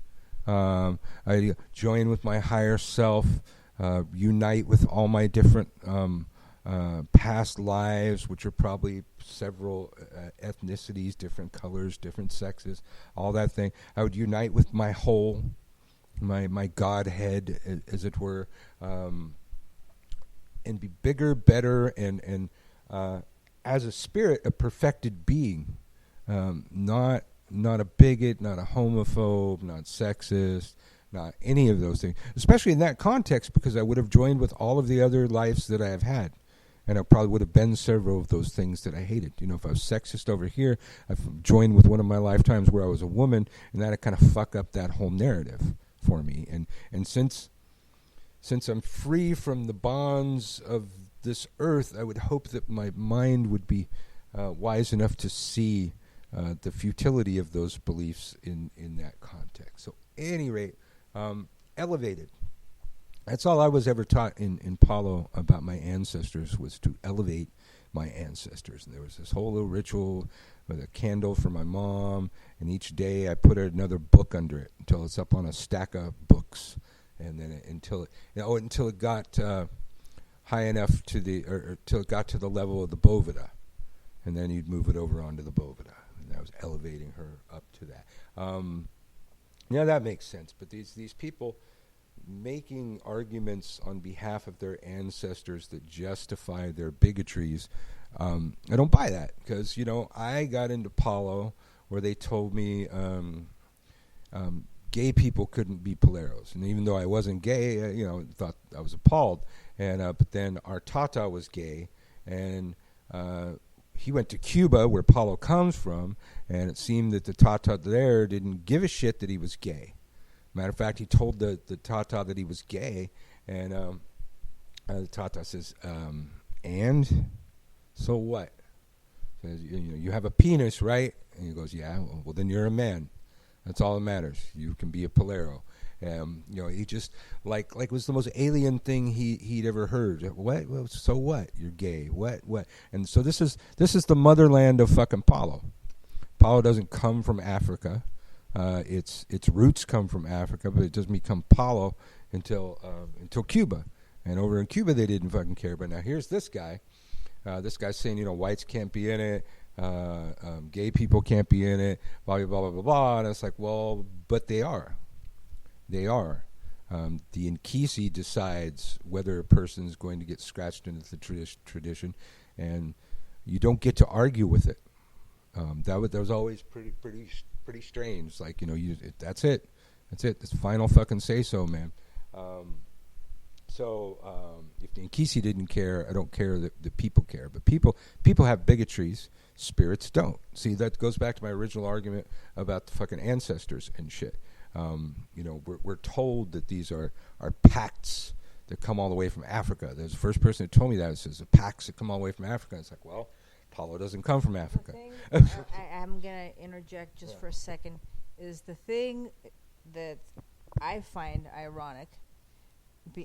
I'd join with my higher self, unite with all my different past lives, which are probably several ethnicities, different colors, different sexes, all that thing. I would unite with my whole, my Godhead, as it were, and be bigger, better, and as a spirit, a perfected being, not a bigot, not a homophobe, not sexist, not any of those things, especially in that context, because I would have joined with all of the other lives that I have had. And I probably would have been several of those things that I hated. If I was sexist over here, I've joined with one of my lifetimes where I was a woman, and that'd kind of fuck up that whole narrative for me. And since I'm free from the bonds of this earth, I would hope that my mind would be wise enough to see the futility of those beliefs in that context. So, at any rate, elevated. That's all I was ever taught in Palo about my ancestors, was to elevate my ancestors. And there was this whole little ritual with a candle for my mom, and each day I put another book under it until it's up on a stack of books, and then until it got high enough till it got to the level of the Bovida, and then you'd move it over onto the Bovida, and I was elevating her up to that. That makes sense. But these people making arguments on behalf of their ancestors that justify their bigotries. I don't buy that because, I got into Palo where they told me gay people couldn't be poleros. And even though I wasn't gay, thought I was appalled. And but then our Tata was gay, and he went to Cuba, where Palo comes from, and it seemed that the Tata there didn't give a shit that he was gay. Matter of fact, he told the Tata that he was gay, and the Tata says, and? So what? Says, you have a penis, right? And he goes, yeah, well, then you're a man. That's all that matters. You can be a polero. He just, like it was the most alien thing he'd ever heard. What? Well, so what? You're gay. What? And so this is the motherland of fucking Palo. Palo doesn't come from Africa. Its roots come from Africa, but it doesn't become Palo until Cuba. And over in Cuba, they didn't fucking care. But now here's this guy. This guy's saying, whites can't be in it. Gay people can't be in it. Blah, blah, blah, blah, blah. And it's like, well, but they are. They are. The Nkisi decides whether a person is going to get scratched into the tradition, and you don't get to argue with it. That was always pretty strange. Like, that's it. That's it. That's final fucking say so, man. If the Nkisi didn't care, I don't care that the people care. But people have bigotries. Spirits don't. See, that goes back to my original argument about the fucking ancestors and shit. We're told that these are pacts that come all the way from Africa. There's the first person who told me that. It says the pacts that come all the way from Africa. It's like, well, Palo doesn't come from Africa. I'm going to interject just for a second. Is the thing that I find ironic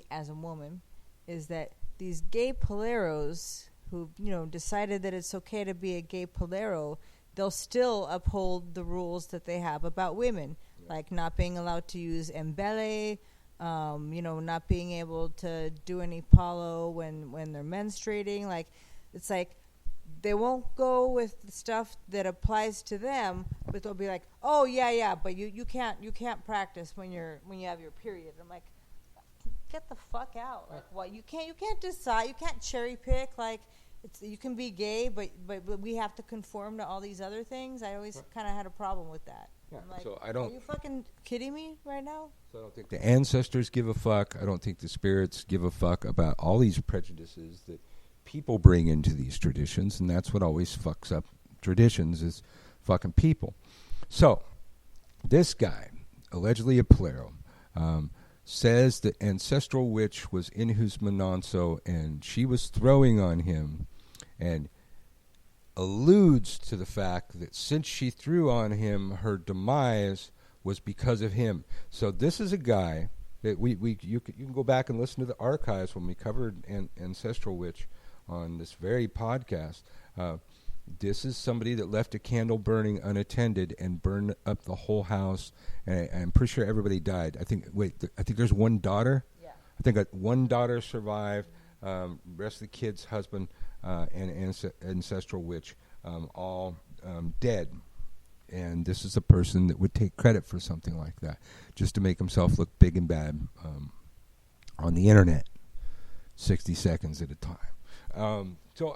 as a woman is that these gay poleros who, decided that it's okay to be a gay polero, they'll still uphold the rules that they have about women. Like not being allowed to use embele, not being able to do any palo when they're menstruating. Like, it's like they won't go with the stuff that applies to them, but they'll be like, oh yeah, but you can't practice when you have your period. I'm like, get the fuck out. Like, what? You can't decide. You can't cherry pick. Like, you can be gay, but we have to conform to all these other things. I always kind of had a problem with that. Yeah, I'm like, so are you fucking kidding me right now? So I don't think the ancestors give a fuck. I don't think the spirits give a fuck about all these prejudices that people bring into these traditions, and that's what always fucks up traditions is fucking people. So this guy, allegedly a polero, says that Ancestral Witch was in his Manonso and she was throwing on him, and alludes to the fact that since she threw on him, her demise was because of him. So this is a guy that you can go back and listen to the archives when we covered Ancestral Witch on this very podcast. This is somebody that left a candle burning unattended and burned up the whole house. And I'm pretty sure everybody died. I think there's one daughter. Yeah. I think one daughter survived. Rest of the kids, husband, and Ancestral Witch, all dead. And this is a person that would take credit for something like that, just to make himself look big and bad on the internet, 60 seconds at a time. So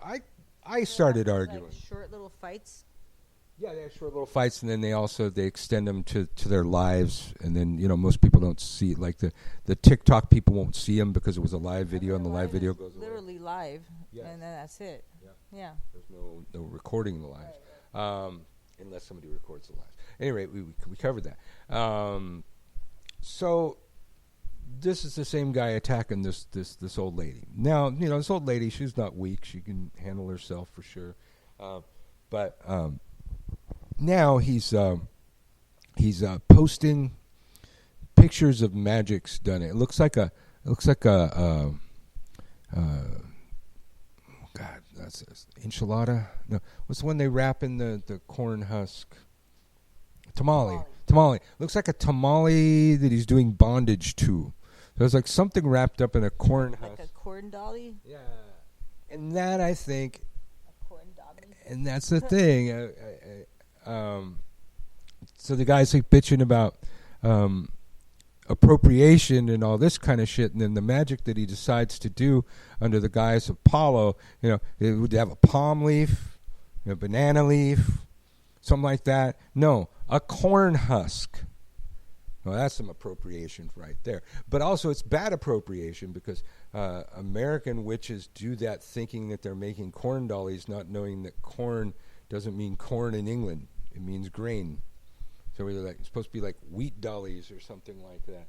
I started arguing. Like short little fights? Yeah, they have short little fights, and then they extend them to their lives, and then, most people don't see it. Like the TikTok people won't see them because it was a live video, and the live video goes away. Literally live, and then that's it. Yeah. There's no recording the lives, right. Unless somebody records the lives. Anyway, we covered that. So this is the same guy attacking this old lady. Now, this old lady, she's not weak. She can handle herself for sure. But now he's posting pictures of magics done. It looks like a God, that's enchilada. No, what's the one they wrap in the corn husk? Tamale. Looks like a tamale that he's doing bondage to. There's like something wrapped up in a corn husk. Like a corn dolly? Yeah. And that, I think, a corn dolly. And that's the thing. So the guy's like bitching about appropriation and all this kind of shit, and then the magic that he decides to do under the guise of Apollo, it would have a palm leaf, a banana leaf, something like that. No, a corn husk. Well, that's some appropriation right there. But also it's bad appropriation because American witches do that thinking that they're making corn dollies, not knowing that corn doesn't mean corn in England. It means grain. So it's supposed to be like wheat dollies or something like that.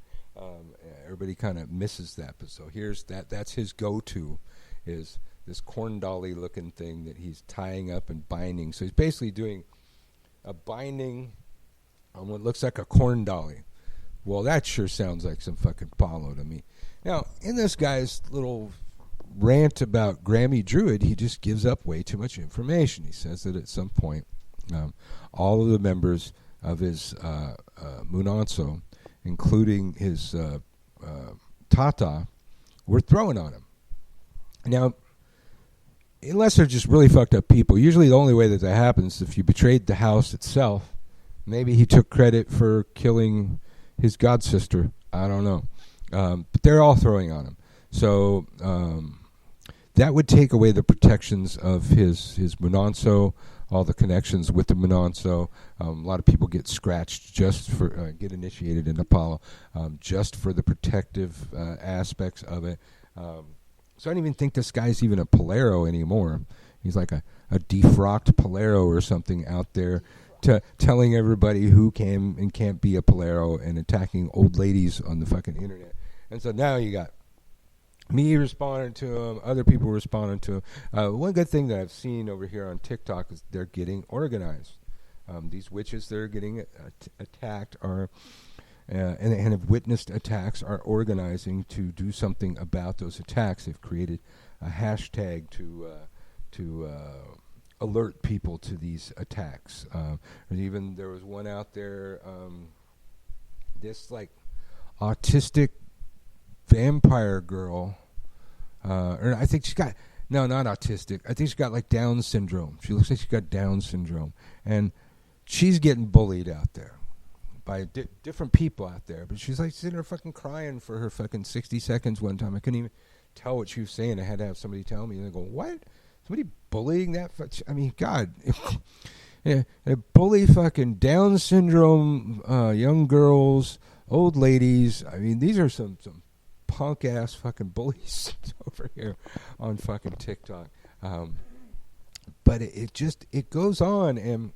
Everybody kind of misses that. But so here's that's his go-to, is this corn dolly looking thing that he's tying up and binding. So he's basically doing a binding on what looks like a corn dolly. Well, that sure sounds like some fucking Apollo to me. Now, in this guy's little rant about Grammy Druid, he just gives up way too much information. He says that at some point, all of the members of his Munanso, including his Tata, were throwing on him. Now, unless they're just really fucked up people, usually the only way that happens is if you betrayed the house itself. Maybe he took credit for killing his god sister. I don't know. But they're all throwing on him. So that would take away the protections of his Munanso, all the connections with the Munanso. A lot of people get scratched just for, get initiated in Apollo, just for the protective aspects of it. So I don't even think this guy's even a Polero anymore. He's like a defrocked Polero or something out there, telling everybody who can and can't be a Polero and attacking old ladies on the fucking internet. And so now you got me responding to him, other people responding to him. One good thing that I've seen over here on TikTok is they're getting organized. These witches that are getting attacked are, and have witnessed attacks, are organizing to do something about those attacks. They've created a hashtag to alert people to these attacks. And even there was one out there, this like autistic vampire girl, or I think she's got, no, not autistic. I think she's got like Down syndrome. She looks like she's got Down syndrome. And she's getting bullied out there by different people out there. But she's like sitting there fucking crying for her fucking 60 seconds one time. I couldn't even tell what she was saying. I had to have somebody tell me. And they go, what? Somebody bullying that? I mean, God. Yeah, they bully fucking Down syndrome, young girls, old ladies. I mean, these are some punk ass fucking bullies over here on fucking TikTok. But it goes on, and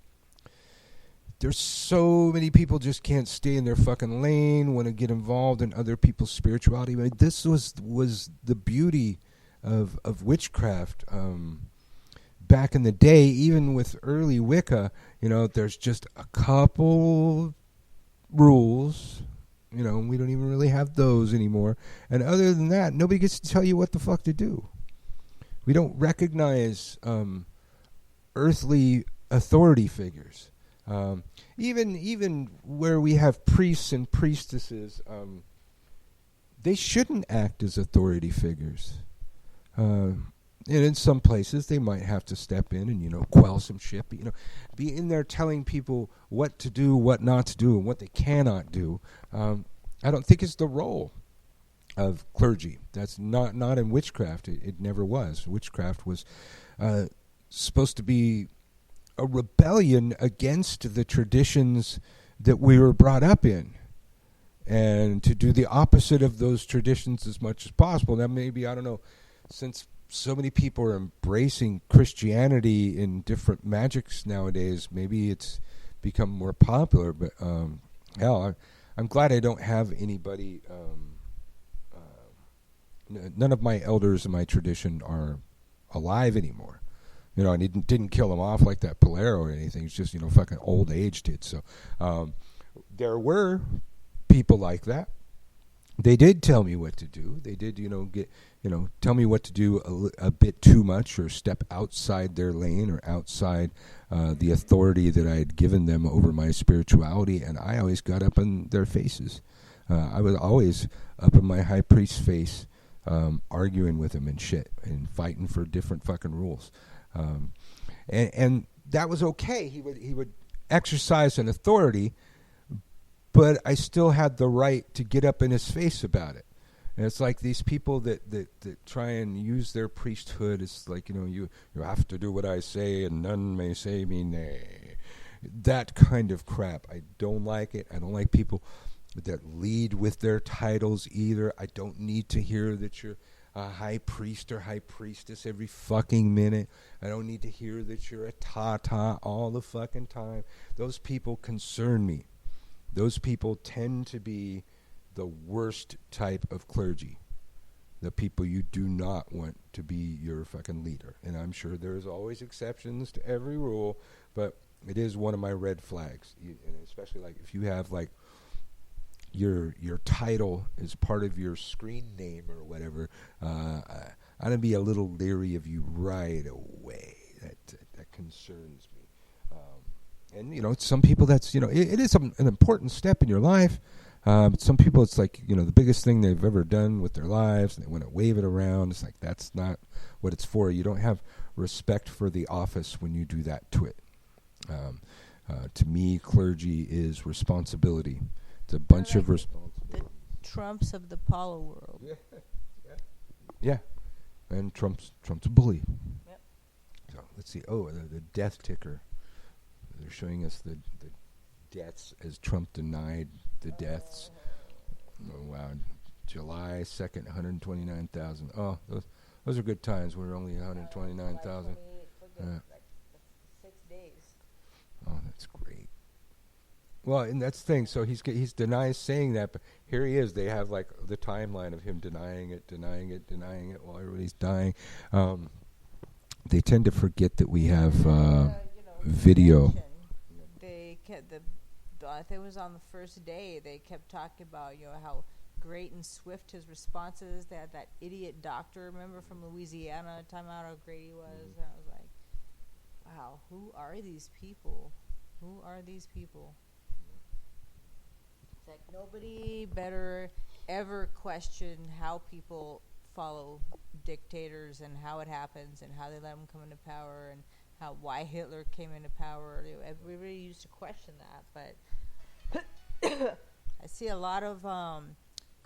there's so many people just can't stay in their fucking lane, want to get involved in other people's spirituality. I mean, this was the beauty of witchcraft. Back in the day, even with early Wicca, there's just a couple rules. We don't even really have those anymore. And other than that, nobody gets to tell you what the fuck to do. We don't recognize earthly authority figures. Even where we have priests and priestesses, they shouldn't act as authority figures. And in some places, they might have to step in and, quell some shit. But, be in there telling people what to do, what not to do, and what they cannot do. I don't think it's the role of clergy. That's not in witchcraft. It never was. Witchcraft was supposed to be a rebellion against the traditions that we were brought up in, and to do the opposite of those traditions as much as possible. Now, maybe, I don't know, since so many people are embracing Christianity in different magics nowadays, maybe it's become more popular. But hell, I'm glad I don't have anybody. None of my elders in my tradition are alive anymore. I didn't kill them off like that Polero or anything. It's just fucking old age did. So there were people like that. They did tell me what to do. They did, tell me what to do a bit too much, or step outside their lane, or outside the authority that I had given them over my spirituality. And I always got up in their faces. I was always up in my high priest's face, arguing with him and shit, and fighting for different fucking rules. And that was okay. He would exercise an authority, but I still had the right to get up in his face about it. And it's like these people that try and use their priesthood. It's like, you have to do what I say and none may say me nay. That kind of crap. I don't like it. I don't like people that lead with their titles either. I don't need to hear that you're a high priest or high priestess every fucking minute. I don't need to hear that you're a ta-ta all the fucking time. Those people concern me. Those people tend to be the worst type of clergy. The people you do not want to be your fucking leader. And I'm sure there's always exceptions to every rule, but it is one of my red flags. And especially like if you have like your title is part of your screen name or whatever, I'm gonna be a little leery of you right away. That concerns me. And some people that's it is an important step in your life. But some people it's like the biggest thing they've ever done with their lives, and they want to wave it around. It's like that's not what it's for. You don't have respect for the office when you do that to it. To me, clergy is responsibility. It's a bunch of responsibility. The Trumps of the Apollo world. Yeah. And Trump's a bully. Yep. So let's see. Oh, the death ticker. They're showing us the deaths as Trump denied the deaths. Oh, wow. July 2nd, 129,000. Oh, those are good times. We're only 129,000. Like 6 days. Oh, that's great. Well, and that's the thing. So he's denies saying that, but here he is. They have like the timeline of him denying it while everybody's dying. They tend to forget that we have video. They kept I think it was on the first day. They kept talking about how great and swift his response is. They had that idiot doctor, remember, from Louisiana, talking about how great he was. And I was like, wow, who are these people? Who are these people? It's like nobody better ever question how people follow dictators and how it happens and how they let them come into power and why Hitler came into power. Everybody used to question that, but I see a lot of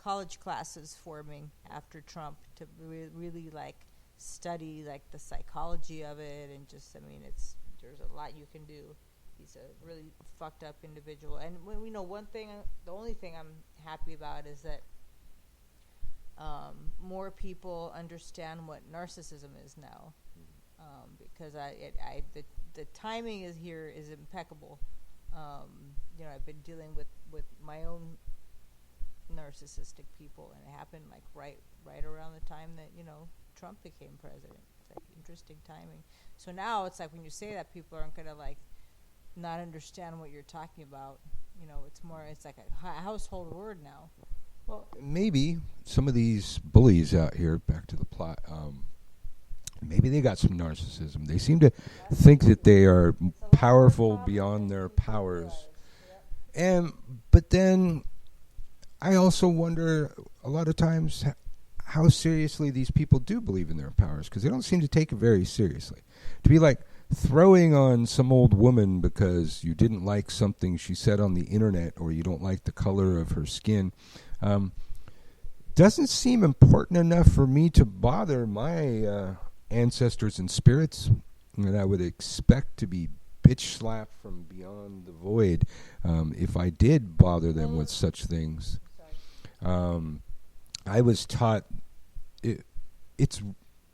college classes forming after Trump to really like study like the psychology of it, and just there's a lot you can do. He's a really fucked up individual, and we know one thing. The only thing I'm happy about is that more people understand what narcissism is now. Because the timing is impeccable. I've been dealing with my own narcissistic people, and it happened like right around the time that Trump became president. It's like interesting timing. So now it's like when you say that, people aren't gonna like not understand what you're talking about. It's like a household word now. Well, maybe some of these bullies out here, back to the plot. Maybe they got some narcissism. They seem to think that they are powerful beyond their powers. But then I also wonder a lot of times how seriously these people do believe in their powers, because they don't seem to take it very seriously. To be like throwing on some old woman because you didn't like something she said on the internet, or you don't like the color of her skin, doesn't seem important enough for me to bother my ancestors and spirits that I would expect to be bitch slapped from beyond the void if I did bother them with such things. I was taught it's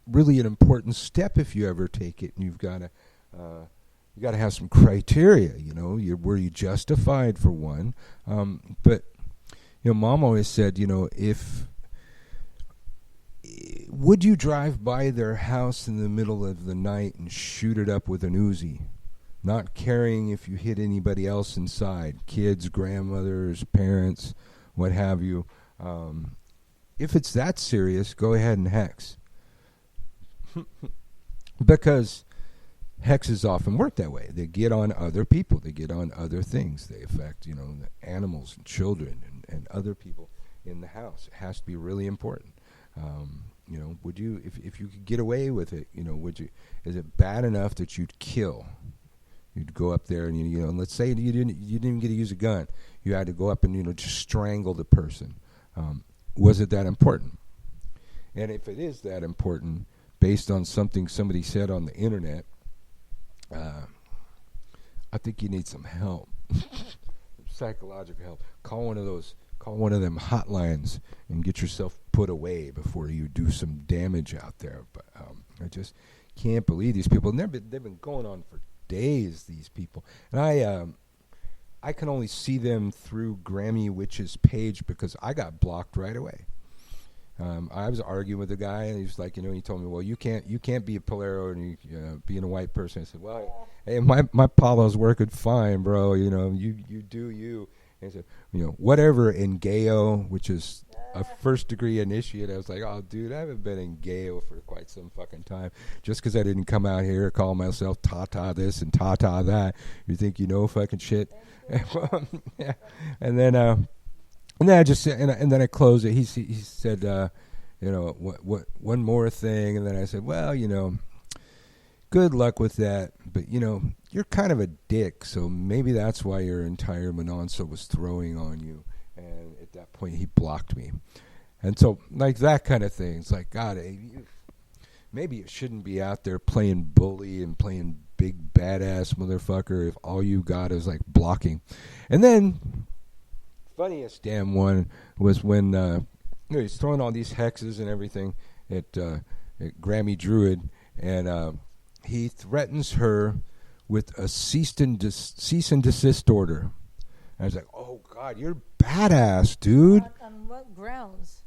really an important step if you ever take it, and you've got to have some criteria. Were you justified for one? But Mom always said, would you drive by their house in the middle of the night and shoot it up with an Uzi, not caring if you hit anybody else inside, kids, grandmothers, parents, what have you? If it's that serious, go ahead and hex. Because hexes often work that way. They get on other people. They get on other things. They affect, the animals and children and other people in the house. It has to be really important. Would you, if you could get away with it, would you? Is it bad enough that you'd kill? You'd go up there and and let's say you didn't even get to use a gun. You had to go up and just strangle the person. Was it that important? And if it is that important, based on something somebody said on the internet, I think you need some help, psychological help. Call one of them hotlines and get yourself put away before you do some damage out there. But I just can't believe these people. And they've been going on for days, these people. And I can only see them through Grammy Witch's page because I got blocked right away. I was arguing with the guy, and he was like, he told me, well, you can't be a Polero and being a white person. I said, well, hey, my Palo's working fine, bro. You do you. And he said, whatever in Gayo, which is a first degree initiate. I was like, oh, dude, I haven't been in Gayo for quite some fucking time. Just because I didn't come out here, call myself Tata this and Tata that. You think you know fucking shit? Yeah. And then I just and then I closed it. He said, what one more thing, and then I said, well, good luck with that, but you're kind of a dick, so maybe that's why your entire Mononso was throwing on you. And at that point, he blocked me, and so like that kind of thing. It's like, God, maybe you shouldn't be out there playing bully and playing big badass motherfucker if all you got is like blocking. And then funniest damn one was when he's throwing all these hexes and everything at Grammy Druid, and he threatens her with a cease and desist order. And I was like, oh God, you're badass, dude. On what grounds?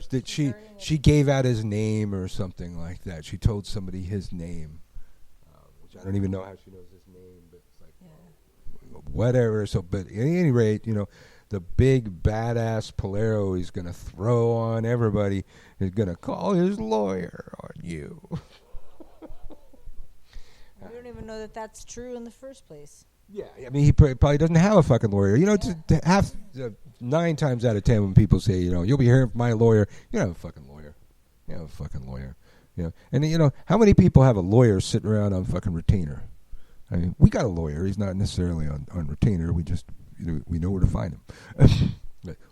That she gave out his name or something like that. She told somebody his name, which I don't even know how she knows his name, but it's like, whatever. So, but at any rate, the big badass Polero he's going to throw on everybody is going to call his lawyer on you. We don't even know that that's true in the first place. Yeah, I mean, he probably doesn't have a fucking lawyer. To have 9 times out of 10 when people say, you'll be hearing from my lawyer, you don't have a fucking lawyer. You don't have a fucking lawyer. And how many people have a lawyer sitting around on fucking retainer? I mean, we got a lawyer. He's not necessarily on retainer. We just, we know where to find him.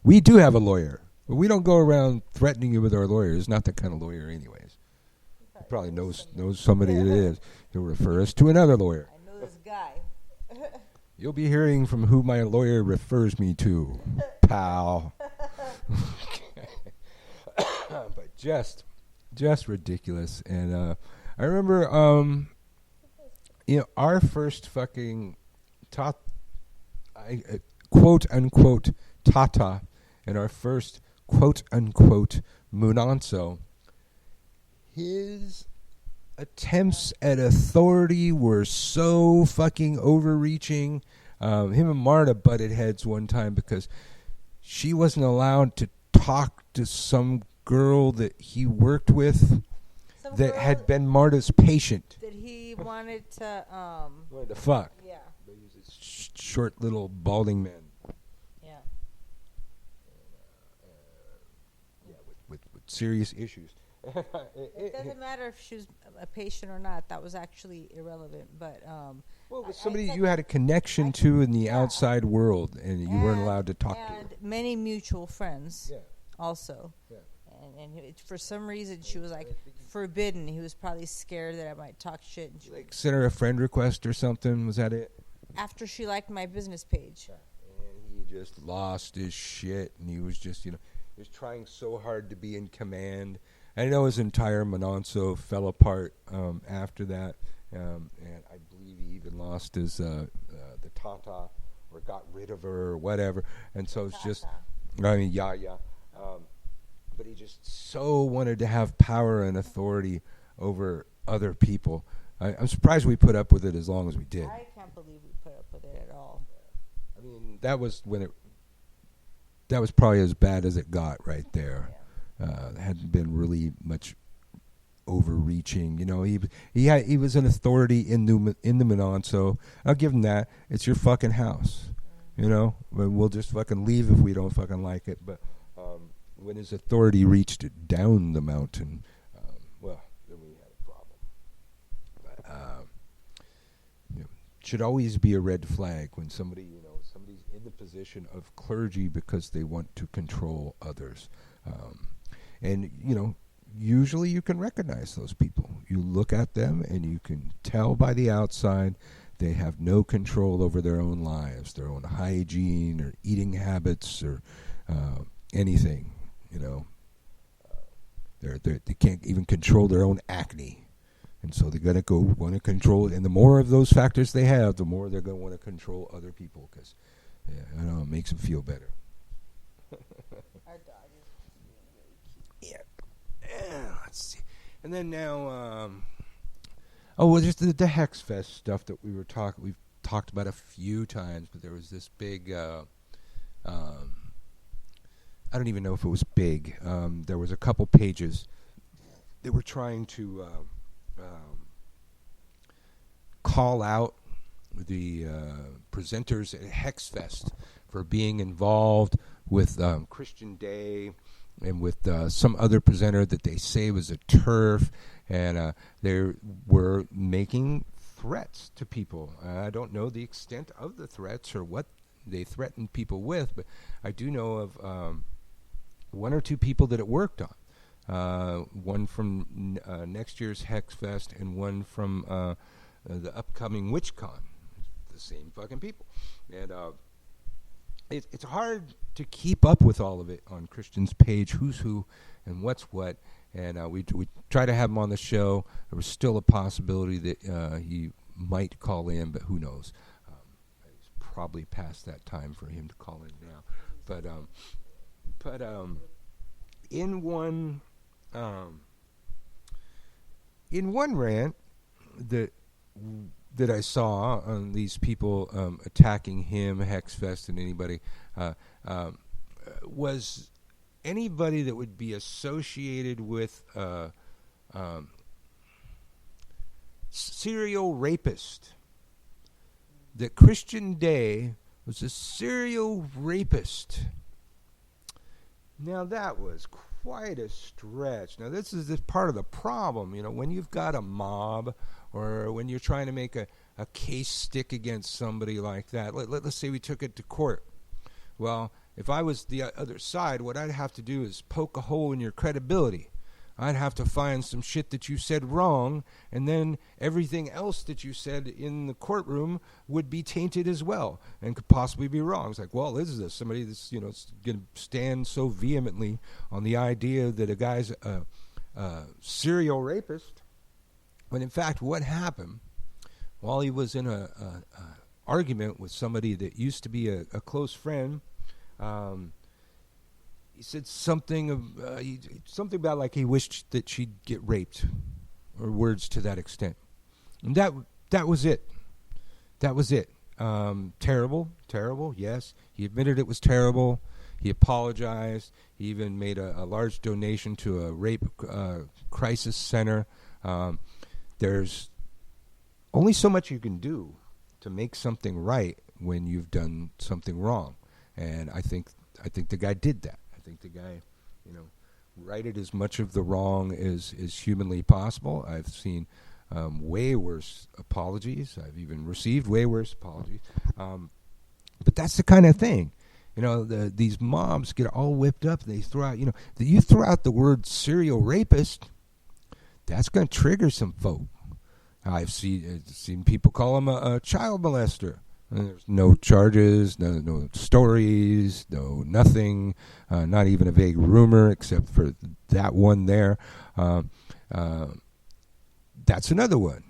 We do have a lawyer, but we don't go around threatening you with our lawyer. He's not that kind of lawyer anyways. He probably knows somebody it is. He'll refer us to another lawyer. I know this guy. You'll be hearing from who my lawyer refers me to, pal. But just ridiculous. And I remember, our first fucking quote unquote Tata, and our first quote unquote Munanso. His attempts at authority were so fucking overreaching. Him and Marta butted heads one time because she wasn't allowed to talk to some girl that he worked with that had been Marta's patient. That he wanted to Wanted to fuck. Yeah. But he was a short little balding man. Yeah. With serious issues. It doesn't matter if she was a patient or not. That was actually irrelevant. But well, with somebody you had a connection to in the outside world, and you weren't allowed to talk to. And many mutual friends. Yeah. Also. Yeah. And for some reason, she was like forbidden. He was probably scared that I might talk shit. And Like sent her a friend request or something. Was that it? after she liked my business page. And he just lost his shit, and he was just, he was trying so hard to be in command. I know his entire Mononso fell apart after that, and I believe he even lost his the Tata, or got rid of her, or whatever. And so it's just, but he just so wanted to have power and authority over other people. I'm surprised we put up with it as long as we did. I can't believe we put up with it at all. I mean, that was probably as bad as it got right there. Hadn't been really much overreaching. He was an authority in the Mononso. I'll give him that. It's your fucking house. But we'll just fucking leave if we don't fucking like it. But when his authority reached down the mountain, then we had a problem. But should always be a red flag when somebody's in the position of clergy because they want to control others. And usually you can recognize those people. You look at them and you can tell by the outside they have no control over their own lives, their own hygiene or eating habits or anything. They can't even control their own acne. And so they're going to want to control, and the more of those factors they have, the more they're going to want to control other people because, I don't know, it makes them feel better. Our dog is really cute. Yeah. Let's see. And then now, just the Hex Fest stuff that we've talked about a few times, but there was this big, I don't even know if it was big. There was a couple pages that were trying to call out the presenters at Hexfest for being involved with Christian Day and with some other presenter that they say was a TERF, and they were making threats to people. I don't know the extent of the threats or what they threatened people with, but I do know of one or two people that it worked on. One from next year's Hexfest and one from the upcoming WitchCon. The same fucking people. And it's hard to keep up with all of it on Christian's page, who's who and what's what. And we try to have him on the show. There was still a possibility that he might call in, but who knows. It's probably past that time for him to call in now. But in one rant that I saw on these people attacking him, Hexfest, and anybody, was anybody that would be associated with serial rapist. That Christian Day was a serial rapist. Now that was quite a stretch. Now this is part of the problem, when you've got a mob or when you're trying to make a case stick against somebody like that. Let's say we took it to court. Well, if I was the other side, what I'd have to do is poke a hole in your credibility. I'd have to find some shit that you said wrong, and then everything else that you said in the courtroom would be tainted as well and could possibly be wrong. It's like, well, is this somebody that's going to stand so vehemently on the idea that a guy's a serial rapist, when in fact what happened while he was in a argument with somebody that used to be a close friend, he said something about like he wished that she'd get raped, or words to that extent, and that was it. That was it. Terrible. Yes, he admitted it was terrible. He apologized. He even made a large donation to a rape crisis center. There's only so much you can do to make something right when you've done something wrong, and I think the guy did that. I think the guy, righted as much of the wrong as humanly possible. I've seen way worse apologies. I've even received way worse apologies. But that's the kind of thing. These mobs get all whipped up. They throw out, you throw out the word serial rapist, that's going to trigger some folk. I've seen people call him a child molester. And there's no charges, no stories, no nothing, not even a vague rumor except for that one there. That's another one.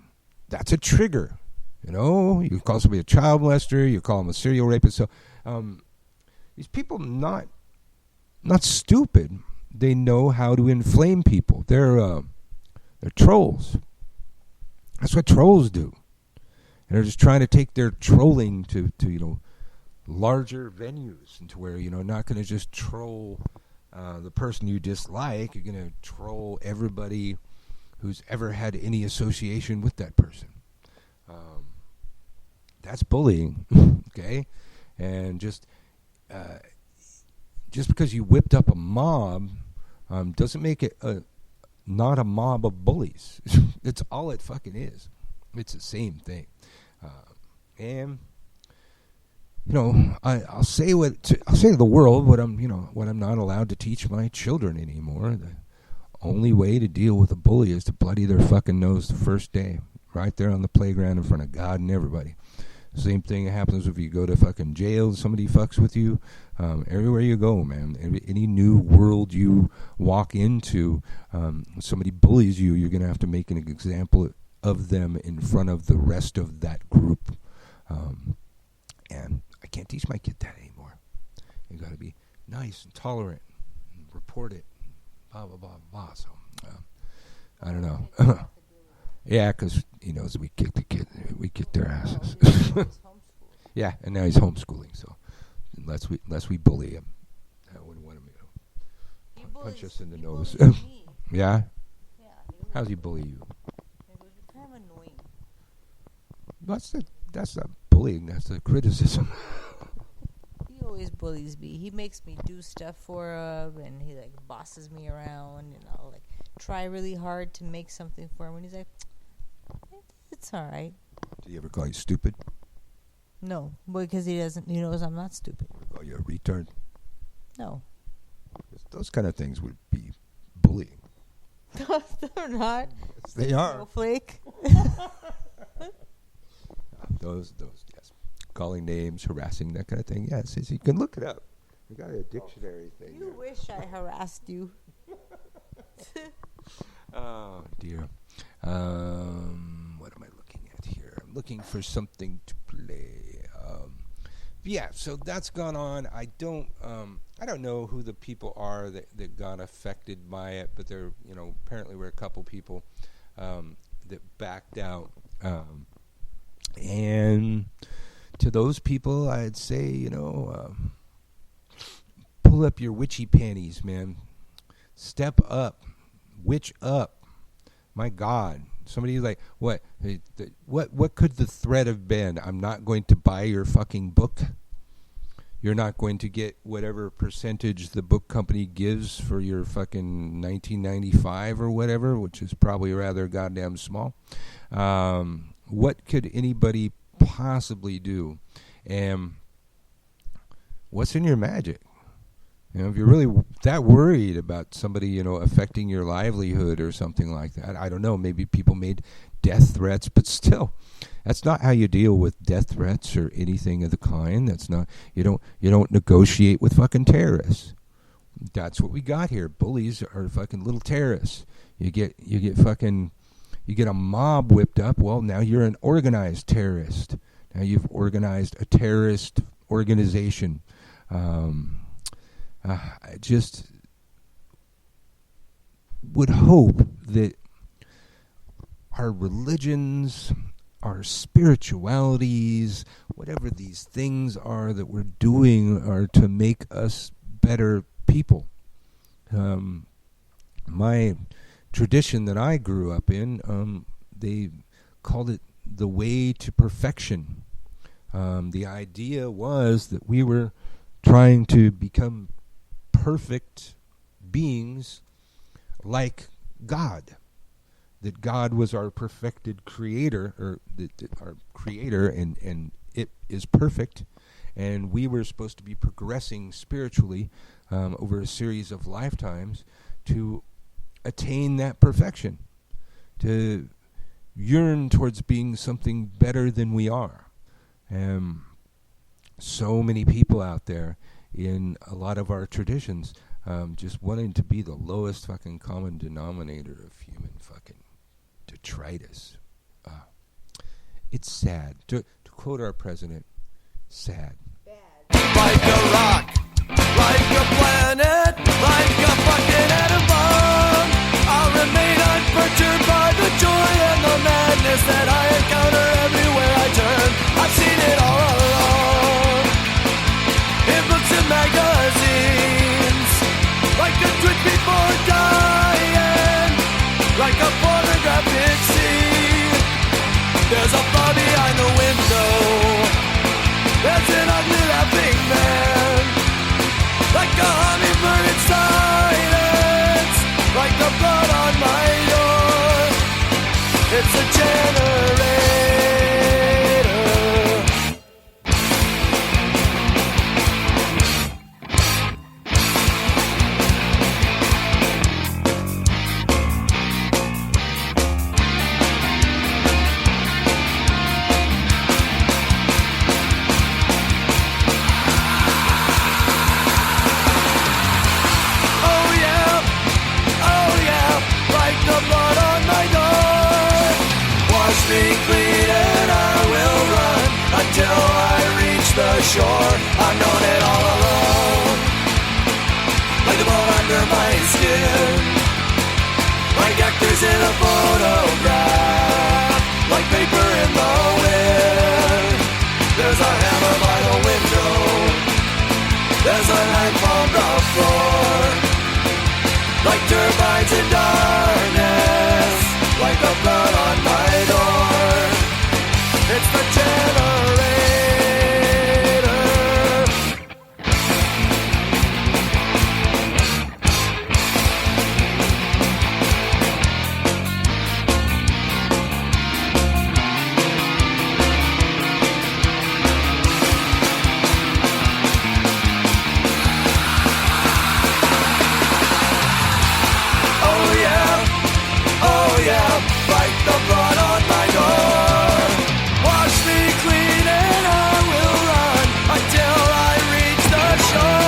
That's a trigger. You call somebody a child molester, you call them a serial rapist. So these people not stupid. They know how to inflame people. They're trolls. That's what trolls do. And they're just trying to take their trolling to larger venues, and to where not going to just troll the person you dislike. You're going to troll everybody who's ever had any association with that person. That's bullying, okay? And just because you whipped up a mob doesn't make it not a mob of bullies. It's all it fucking is. It's the same thing. And I'll say to the world what I'm not allowed to teach my children anymore. The only way to deal with a bully is to bloody their fucking nose the first day, right there on the playground in front of God and everybody. Same thing happens if you go to fucking jail. Somebody fucks with you. Everywhere you go, man. Any new world you walk into, somebody bullies you, you're going to have to make an example of them in front of the rest of that group. And I can't teach my kid that anymore. You got to be nice and tolerant and report it. Blah, blah, blah, blah. So, I don't know. Yeah, because he knows we kick the kid. We kick their asses. Yeah, and now he's homeschooling. So unless we bully him, I wouldn't want him to punch us in the nose. Yeah? How's he bully you? Kind of annoying. That's not bullying. That's the criticism. He always bullies me. He makes me do stuff for him, and he like bosses me around, and I'll like try really hard to make something for him, and he's like, "It's all right." Did he ever call you stupid? No, because he knows I'm not stupid. Call you a retard? No. Those kind of things would be bullying. They're not. Yes, they are. Snowflake. Those, yes. Calling names, harassing, that kind of thing. Yes, you can look it up. We got a dictionary thing. You wish I harassed you. Oh, dear. What am I looking at here? I'm looking for something to play. Yeah, so that's gone on. I don't know who the people are that got affected by it, but there, apparently were a couple people that backed out. And to those people, I'd say, pull up your witchy panties, man. Step up. Witch up. My God. Somebody's like, what could the threat have been? I'm not going to buy your fucking book. You're not going to get whatever percentage the book company gives for your fucking 1995 or whatever, which is probably rather goddamn small. What could anybody possibly do? And what's in your magic? If you're really that worried about somebody, affecting your livelihood or something like that, I don't know. Maybe people made death threats, but still, that's not how you deal with death threats or anything of the kind. That's not. You don't negotiate with fucking terrorists. That's what we got here. Bullies are fucking little terrorists. You get a mob whipped up. Well, now you're an organized terrorist. Now you've organized a terrorist organization. I just would hope that our religions, our spiritualities, whatever these things are that we're doing are to make us better people. My tradition that I grew up in, they called it the way to perfection. The idea was that we were trying to become perfect beings like God. That God was our perfected creator, or our creator, and it is perfect. And we were supposed to be progressing spiritually over a series of lifetimes to attain that perfection, to yearn towards being something better than we are. So many people out there in a lot of our traditions just wanting to be the lowest fucking common denominator of human fucking detritus. It's sad. To quote our president, sad. Like a rock, like a planet, like a fucking atom bomb. I'll remain unperturbed by the joy and the madness that I encounter everywhere I turn. I've seen it all along, in books and magazines, like a twitch before dying, like a pornographic scene. There's a bar behind the window, there's an ugly laughing man, like a hummingbird in silence, like the blood on my door. It's a generator. shore. I've known it all along, like the bone under my skin, like actors in a photograph, like paper in the wind. There's a hammer by the window, there's a knife on the floor, like turbines in darkness, like the blood on my door. It's the generator. Oh yeah, like the blood on my door. Wash me clean and I will run until I reach the shore.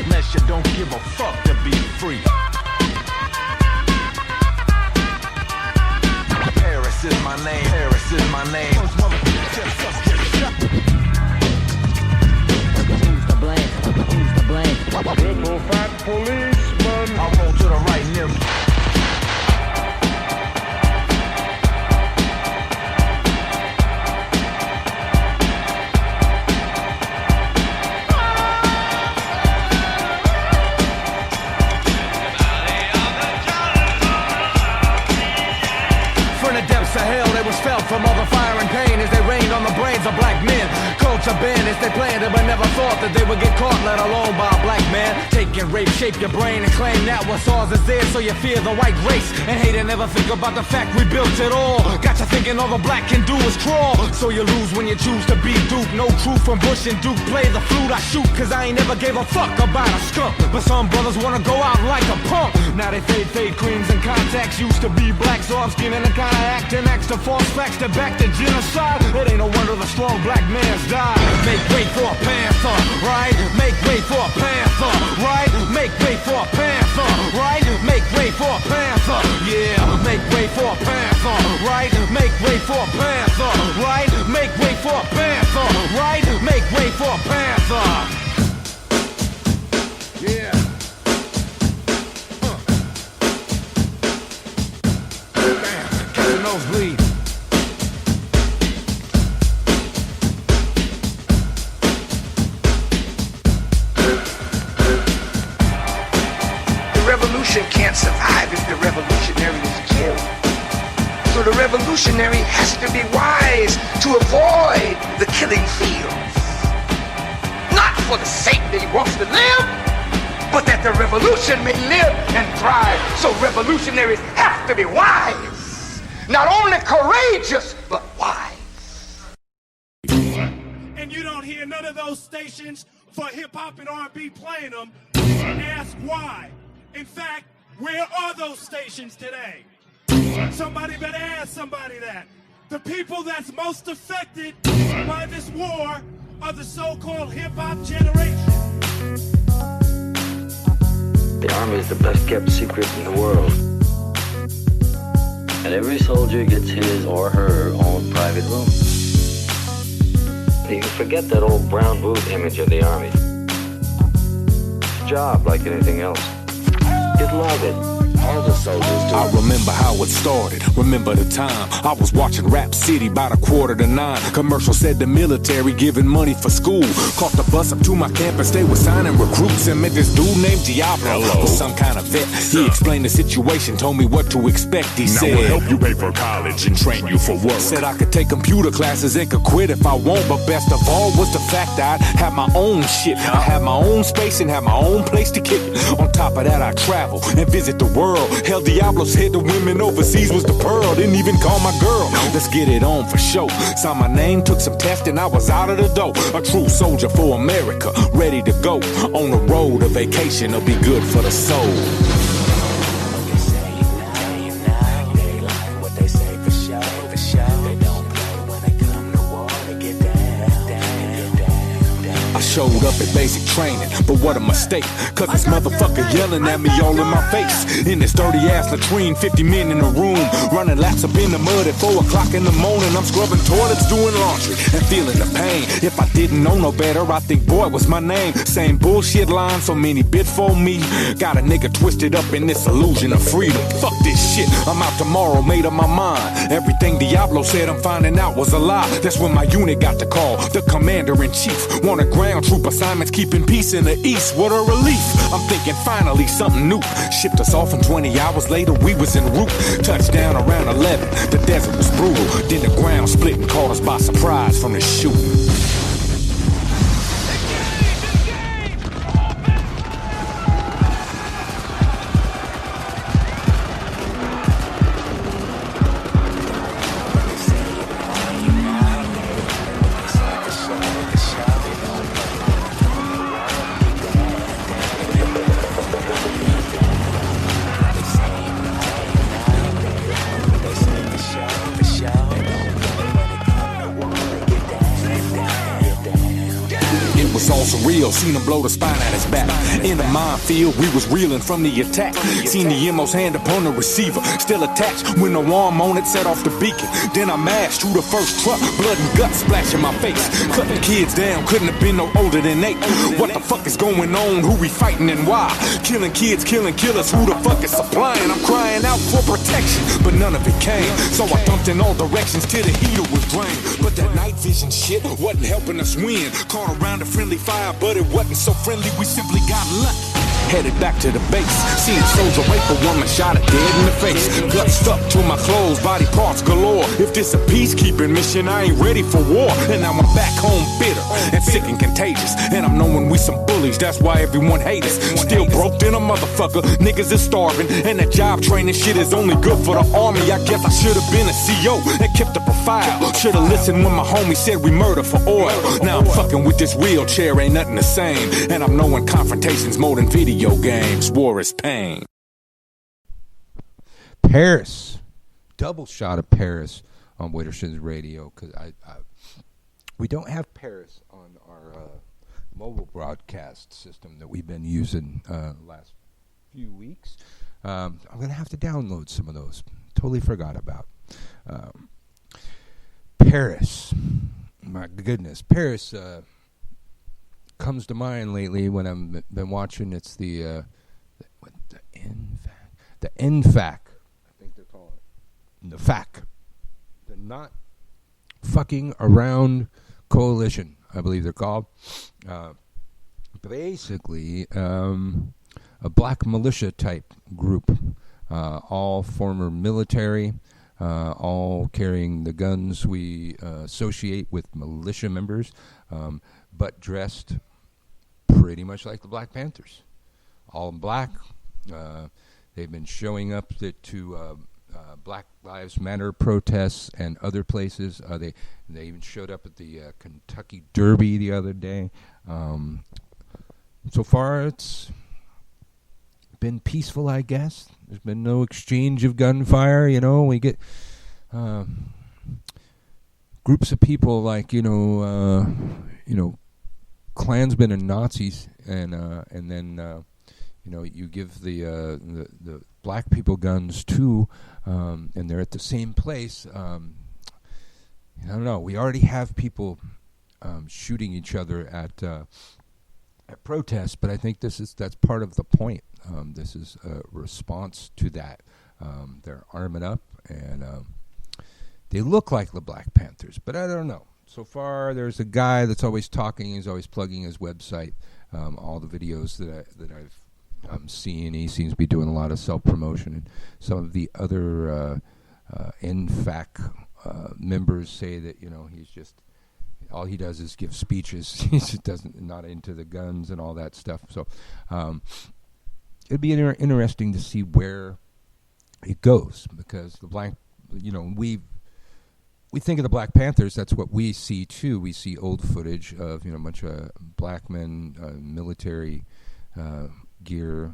Unless you don't give a fuck to be free. Paris is my name, Paris is my name. Who's to blame? Who's to blame? Big old fat policeman. I'll roll to the right near me. To hell, they was felt from all the fire and pain as they rained on the brains of black men. Culture bandits, they planned it but never thought that they would get caught, let alone by a black man. Take and rape, shape your brain and claim that what's ours is theirs, so you fear the white race and hate and never think about the fact we built it all. Got you thinking all the black can do is crawl, so you lose when you choose to be duped. No truth from Bush and Duke, play the flute I shoot, cause I ain't never gave a fuck about a skunk. But some brothers wanna go out like a punk. Now they fade creams and contacts. Used to be black, so I'm scheming and kinda acting extra false facts to back the genocide. It ain't no wonder the strong black man's died. Make way for a panther, right? Make way for a panther, right? Make way for a panther, right? Make way for a panther, yeah. Make way for a panther, right? Make way for a panther, right? Make way for a panther, right? Make way for a panther. Yeah. Bam, catch a nosebleed. The revolution can't survive if the revolutionary is killed. So the revolutionary has to be wise to avoid the killing fields. Not for the sake that he wants to live, but that the revolution may live and thrive. So revolutionaries have to be wise. Not only courageous, but wise. And you don't hear none of those stations for hip-hop and R&B playing them. Ask why. In fact, where are those stations today? Somebody better ask somebody that. The people that's most affected by this war are the so-called hip-hop generation. The Army is the best kept secret in the world. And every soldier gets his or her own private room. You can forget that old brown boot image of the Army. It's a job like anything else. You'd love it. All the soldiers do. I remember how it started, remember the time I was watching Rap City about 8:45. Commercial said the military giving money for school. Caught the bus up to my campus, they were signing recruits. And met this dude named Diablo, was some kind of vet. He explained the situation, told me what to expect. He said, we'll help you pay for college and train you for work. Said I could take computer classes and could quit if I want. But best of all was the fact that I'd have my own shit. I had my own space and had my own place to kick it. On top of that, I travel and visit the world. Hell, Diablo said the women overseas was the pearl. Didn't even call my girl. Let's get it on for show. Saw my name, took some testing, I was out of the door. A true soldier for America, ready to go. On the road, a vacation will be good for the soul. I showed up at basic training, but what a mistake. Cause this motherfucker yelling at me all in my face. In this dirty ass latrine, 50 men in a room, running laps up in the mud at 4 o'clock in the morning. I'm scrubbing toilets, doing laundry, and feeling the pain. If I didn't know no better, I think boy was my name. Same bullshit line, so many bit for me. Got a nigga twisted up in this illusion of freedom. Fuck this shit, I'm out tomorrow, made up my mind. Everything Diablo said I'm finding out was a lie. That's when my unit got the call, the commander-in-chief wanted ground troop assignments, keeping peace in the east. What a relief. I'm thinking finally something new. Shipped us off and 20 hours later we was en route. Touchdown around 11. The desert was brutal. Then the ground split and caught us by surprise from the shooting. Surreal, seen him blow the spine at his back. In the minefield, we was reeling from the attack. Seen the MO's hand upon the receiver, still attached with no arm on it, set off the beacon. Then I mashed through the first truck, blood and guts splashing my face. Cutting kids down, couldn't have been no older than 8. What the fuck is going on? Who we fighting and why? Killing kids, killing killers, who the fuck is supplying? I'm crying out for protection, but none of it came. So I thumped in all directions till the heater was drained. But that night vision shit wasn't helping us win. Caught around a friendly fire, but it wasn't so friendly, we simply got lucky. Headed back to the base, seen soldier rape a woman, shot her dead in the face. Guts stuck to my clothes, body parts galore. If this a peacekeeping mission, I ain't ready for war. And now I'm back home bitter and sick and contagious. And I'm knowing we some bullies, that's why everyone hate us. Still broke than a motherfucker, niggas is starving. And that job training shit is only good for the army. I guess I should've been a CO and kept up a file. Should've listened when my homie said we murder for oil. Now I'm fucking with this wheelchair, ain't nothing the same. And I'm knowing confrontation's more than video games. War is pain. Paris, double shot of Paris on Witterson's radio, because we don't have Paris on our mobile broadcast system that we've been using last few weeks. I'm gonna have to download some of those. Totally forgot about Paris. My goodness, Paris comes to mind lately when I've been watching. It's the NFAC, I think they're calling it. The FAC, the Not Fucking Around Coalition, I believe they're called. Basically, a black militia type group, all former military, all carrying the guns we associate with militia members, but dressed pretty much like the Black Panthers, all in black. They've been showing up to Black Lives Matter protests and other places. They even showed up at the Kentucky Derby the other day. So far, it's been peaceful, I guess. There's been no exchange of gunfire. You know, we get groups of people like Klansmen and Nazis, and then you give the black people guns too, and they're at the same place. I don't know. We already have people shooting each other at protests, but I think that's part of the point. This is a response to that. They're arming up, and they look like the Black Panthers, but I don't know. So far, there's a guy that's always talking. He's always plugging his website. All the videos that I've seen, he seems to be doing a lot of self-promotion. And some of the other NFAC members say that he's just all he does is give speeches. He just not into the guns and all that stuff. So it'd be interesting to see where it goes, because the black, we think of the Black Panthers. That's what we see too. We see old footage of a bunch of black men, military gear,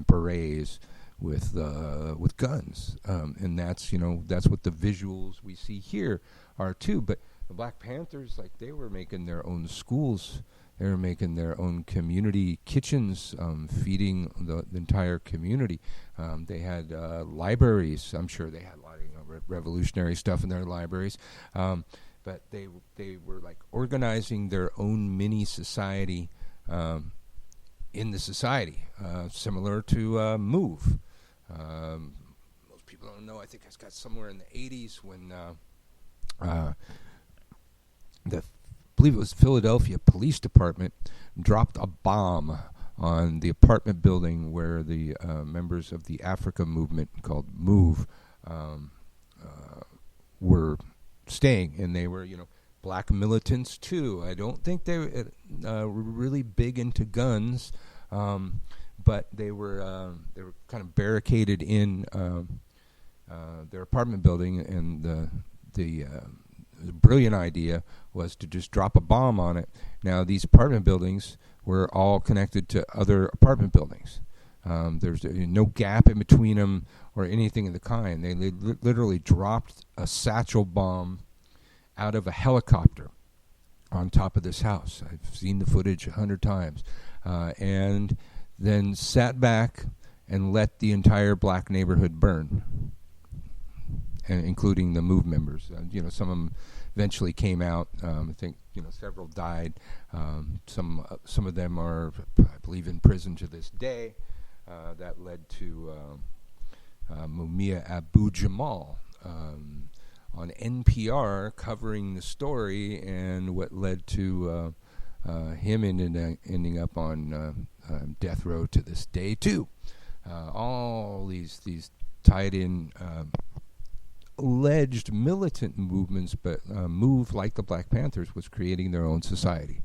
berets with guns, and that's what the visuals we see here are too. But the Black Panthers, like, they were making their own schools. They were making their own community kitchens, feeding the entire community. They had libraries. I'm sure they had a lot of revolutionary stuff in their libraries. But they were like organizing their own mini society in the society, similar to MOVE. Most people don't know. I think it's got somewhere in the 80s when I believe it was Philadelphia Police Department dropped a bomb on the apartment building where the members of the Africa movement called MOVE were staying, and they were, black militants too. I don't think they were really big into guns, but they were kind of barricaded in their apartment building, and the brilliant idea was to just drop a bomb on it. Now, these apartment buildings were all connected to other apartment buildings. There's no gap in between them or anything of the kind. They literally dropped a satchel bomb out of a helicopter on top of this house. I've seen the footage 100 times. And then sat back and let the entire black neighborhood burn, including the MOVE members. Some of them eventually came out. I think several died. Some of them are, I believe, in prison to this day. That led to Mumia Abu-Jamal on NPR covering the story, and what led to him ending up on death row to this day too. All these tied in alleged militant movements, but MOVE, like the Black Panthers, was creating their own society.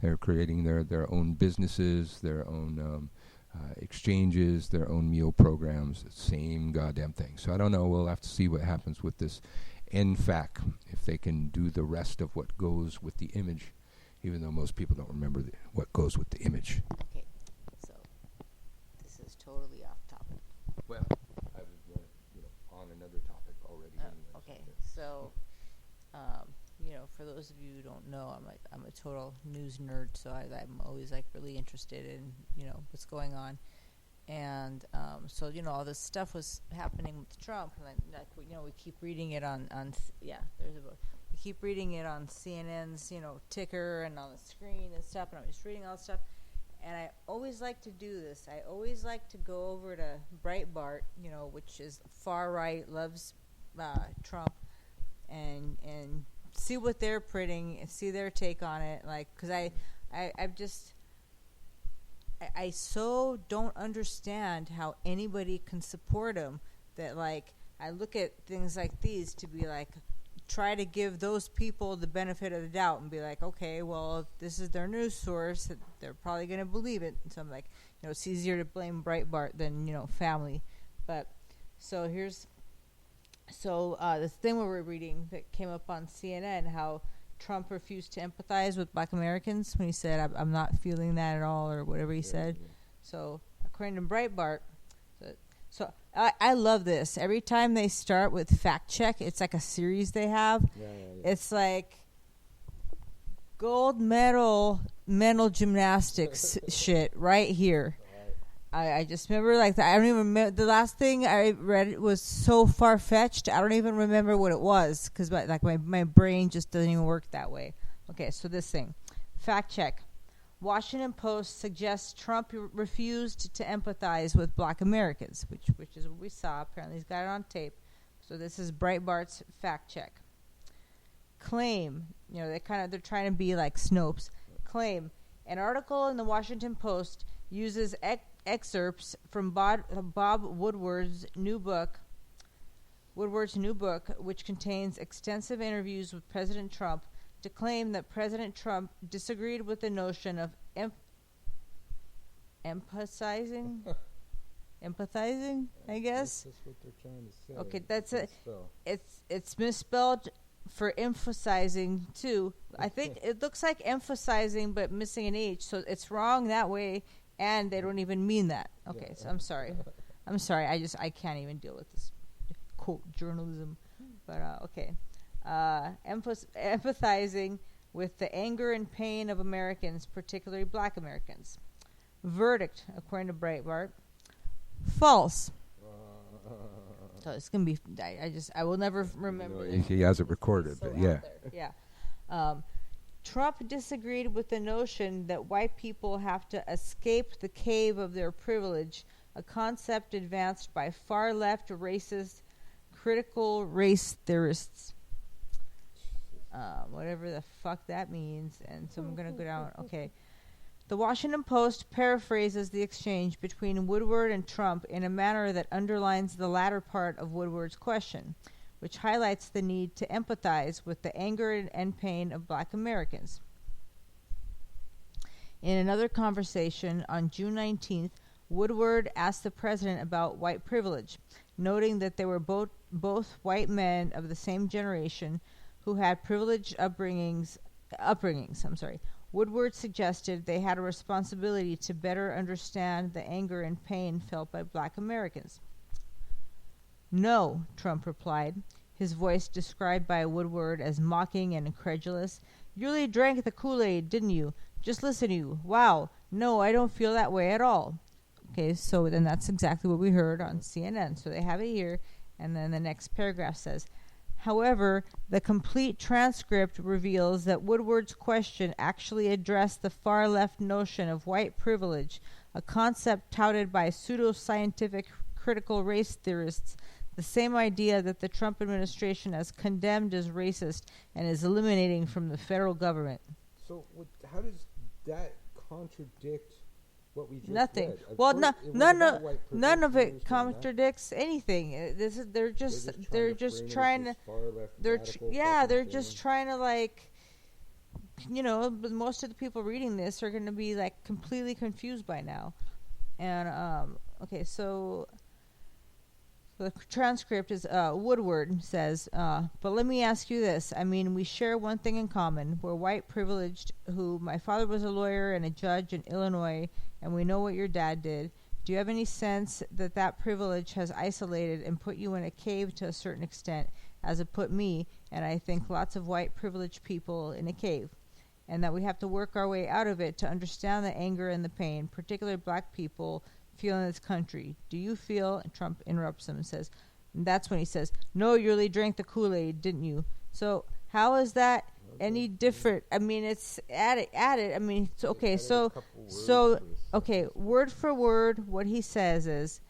They're creating their own businesses, their own exchanges, their own meal programs, same goddamn thing. So I don't know. We'll have to see what happens with this NFAC, if they can do the rest of what goes with the image, even though most people don't remember what goes with the image. Okay, so this is totally off topic. Well, I was on another topic already. Okay, so for those of you who don't know, I'm a total news nerd, so I'm always really interested in what's going on, and so all this stuff was happening with Trump, and we keep reading it on there's a book. We keep reading it on CNN's ticker and on the screen and stuff, and I'm just reading all this stuff, and I always like to do this. I always like to go over to Breitbart, which is far right, loves Trump, and see what they're printing and see their take on it, because I so don't understand how anybody can support him, that I look at things like these to be try to give those people the benefit of the doubt and be okay, well, if this is their news source, they're probably going to believe it. And so I'm it's easier to blame Breitbart than family. But so here's this thing we were reading that came up on CNN, how Trump refused to empathize with black Americans when he said, I'm not feeling that at all, or whatever he said. Yeah. So according to Breitbart, so I love this. Every time they start with fact check, it's like a series they have. Yeah. It's like gold medal mental gymnastics shit right here. I just remember like I don't even remember the last thing I read was so far fetched. I don't even remember what it was because my brain just doesn't even work that way. Okay, so this thing, fact check. Washington Post suggests Trump refused to empathize with Black Americans, which is what we saw. Apparently, he's got it on tape. So this is Breitbart's fact check. Claim, they're trying to be like Snopes. Claim, an article in the Washington Post uses excerpts from Bob Woodward's new book, which contains extensive interviews with President Trump, to claim that President Trump disagreed with the notion of empathizing, I guess. That's what they're trying to say. Okay, that's it. It's misspelled for emphasizing too. I think it looks like emphasizing but missing an H, so it's wrong that way, and they don't even mean that. Okay, so I'm sorry. I can't even deal with this quote journalism, but okay. Empathizing with the anger and pain of Americans, particularly Black Americans. Verdict, according to Breitbart, false. So it's gonna be. I will never remember. He has it recorded, but yeah. Yeah. Trump disagreed with the notion that white people have to escape the cave of their privilege, a concept advanced by far left racist, critical race theorists. Whatever the fuck that means. And so I'm going to go down. Okay. The Washington Post paraphrases the exchange between Woodward and Trump in a manner that underlines the latter part of Woodward's question, which highlights the need to empathize with the anger and pain of Black Americans. In another conversation on June 19th, Woodward asked the president about white privilege, noting that they were both white men of the same generation who had privileged upbringings. Woodward suggested they had a responsibility to better understand the anger and pain felt by Black Americans. No, Trump replied, his voice described by Woodward as mocking and incredulous. You really drank the Kool-Aid, didn't you? Just listen to you. Wow. No, I don't feel that way at all. Okay, so then that's exactly what we heard on CNN. So they have it here, and then the next paragraph says, however, the complete transcript reveals that Woodward's question actually addressed the far-left notion of white privilege, a concept touted by pseudo-scientific critical race theorists, the same idea that the Trump administration has condemned as racist and is eliminating from the federal government. So how does that contradict what we just Nothing. read? Well, none of it contradicts anything. They're just trying to. They're just trying to like, but most of the people reading this are going to be like completely confused by now. And okay, so the transcript is Woodward says, but let me ask you this. I mean, we share one thing in common. We're white privileged, my father was a lawyer and a judge in Illinois, and we know what your dad did. Do you have any sense that that privilege has isolated and put you in a cave to a certain extent, as it put me, and I think lots of white privileged people, in a cave, and that we have to work our way out of it to understand the anger and the pain, particularly Black people feel in this country? Do you feel, and Trump interrupts him and says, and that's when he says, no, you really drank the Kool-Aid, didn't you? So how is that any different? I mean, it's added. I mean, it's okay. So okay, word for word, what he says is,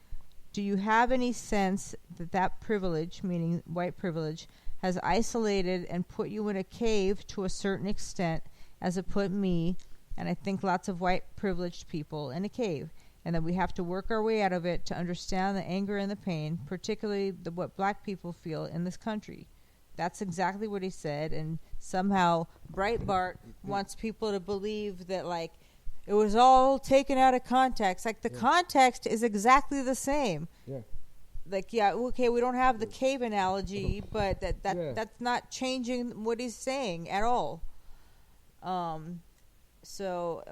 do you have any sense that that privilege, meaning white privilege, has isolated and put you in a cave to a certain extent, as it put me, and I think lots of white privileged people, in a cave, and that we have to work our way out of it to understand the anger and the pain, particularly what Black people feel in this country? That's exactly what he said, and somehow Breitbart wants people to believe that, like, it was all taken out of context. Like, the context is exactly the same. Yeah. Like, yeah, okay, we don't have the cave analogy, but that's not changing what he's saying at all. So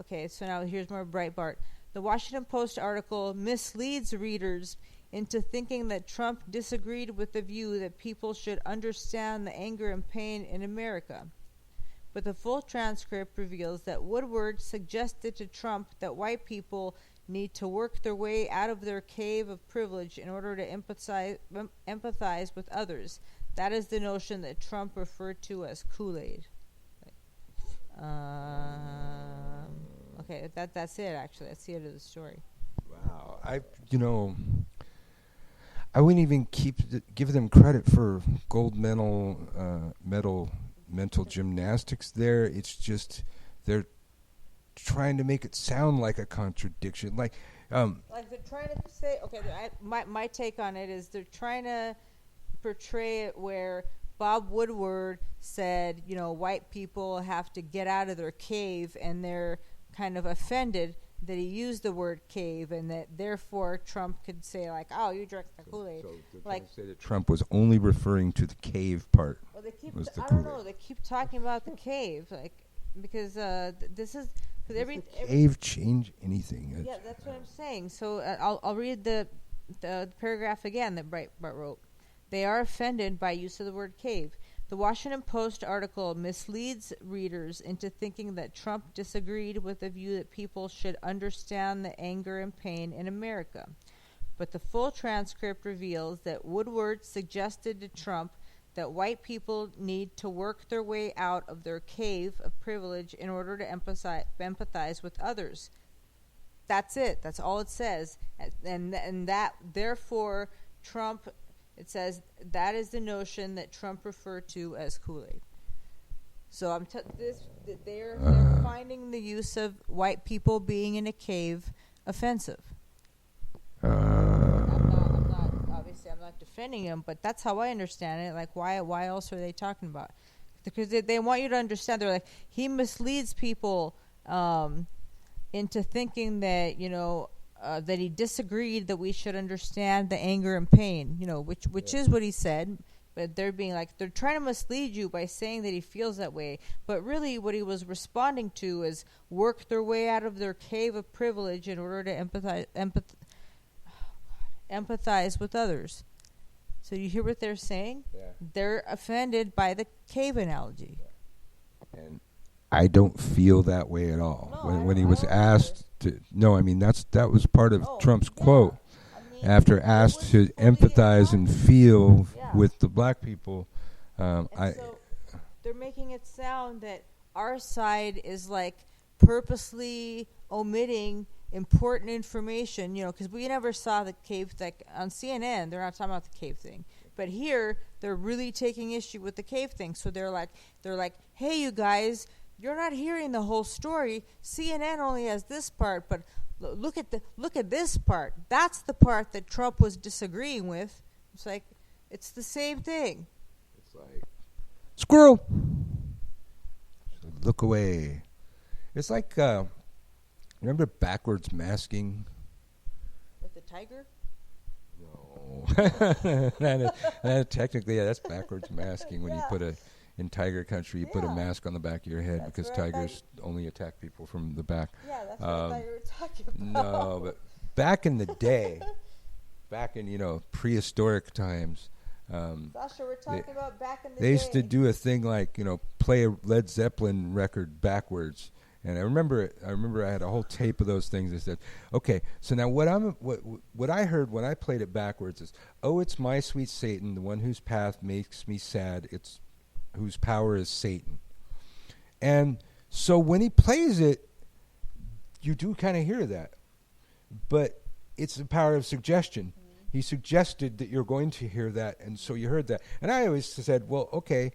now here's more Breitbart. The Washington Post article misleads readers into thinking that Trump disagreed with the view that people should understand the anger and pain in America. But the full transcript reveals that Woodward suggested to Trump that white people need to work their way out of their cave of privilege in order to empathize with others. That is the notion that Trump referred to as Kool-Aid. Okay, that's it. Actually, that's the end of the story. Wow, I wouldn't even give them credit for gold medal mental gymnastics. There, it's just they're trying to make it sound like a contradiction, like they're trying to say. Okay, my take on it is they're trying to portray it where Bob Woodward said, white people have to get out of their cave, and they're kind of offended that he used the word cave, and that therefore Trump could say like, "Oh, you drank the Kool-Aid." So like say that Trump was only referring to the cave part. Well, they keep. I don't know. They keep talking about the cave, because this is every cave change anything. Yeah, that's what I'm saying. So I'll read the paragraph again that Breitbart wrote. They are offended by use of the word cave. The Washington Post article misleads readers into thinking that Trump disagreed with the view that people should understand the anger and pain in America. But the full transcript reveals that Woodward suggested to Trump that white people need to work their way out of their cave of privilege in order to empathize with others. That's it. That's all it says. And that, therefore, Trump... It says that is the notion that Trump referred to as Kool-Aid. So they're finding the use of white people being in a cave offensive. Obviously, I'm not defending him, but that's how I understand it. Like, why else are they talking about it? Because they want you to understand. They're like, he misleads people into thinking that, that he disagreed that we should understand the anger and pain, which is what he said. But they're trying to mislead you by saying that he feels that way. But really what he was responding to is work their way out of their cave of privilege in order to empathize with others. So you hear what they're saying? Yeah. They're offended by the cave analogy. And I don't feel that way at all. No, when he was asked to, that was part of Trump's quote. After asked to empathize and feel with the black people, so they're making it sound that our side is like purposely omitting important information, because we never saw the cave thing on CNN. They're not talking about the cave thing, but here they're really taking issue with the cave thing. So they're like, hey, you guys. You're not hearing the whole story. CNN only has this part, but look at this part. That's the part that Trump was disagreeing with. It's like it's the same thing. It's like squirrel. Look away. It's like remember backwards masking? With the tiger? No. Technically, that's backwards masking when you put in tiger country, you put a mask on the back of your head because tigers only attack people from the back. Yeah, that's what I thought you were talking about. No, but back in the day, back in, prehistoric times, Sasha, we're talking about back in the day. They used to do a thing like, play a Led Zeppelin record backwards. And I remember I had a whole tape of those things. I said, okay, so now what I heard when I played it backwards is, oh, it's my sweet Satan, the one whose path makes me sad. It's whose power is Satan. And so when he plays it, you do kind of hear that. But it's the power of suggestion. Mm-hmm. He suggested that you're going to hear that, and so you heard that. And I always said, well, okay,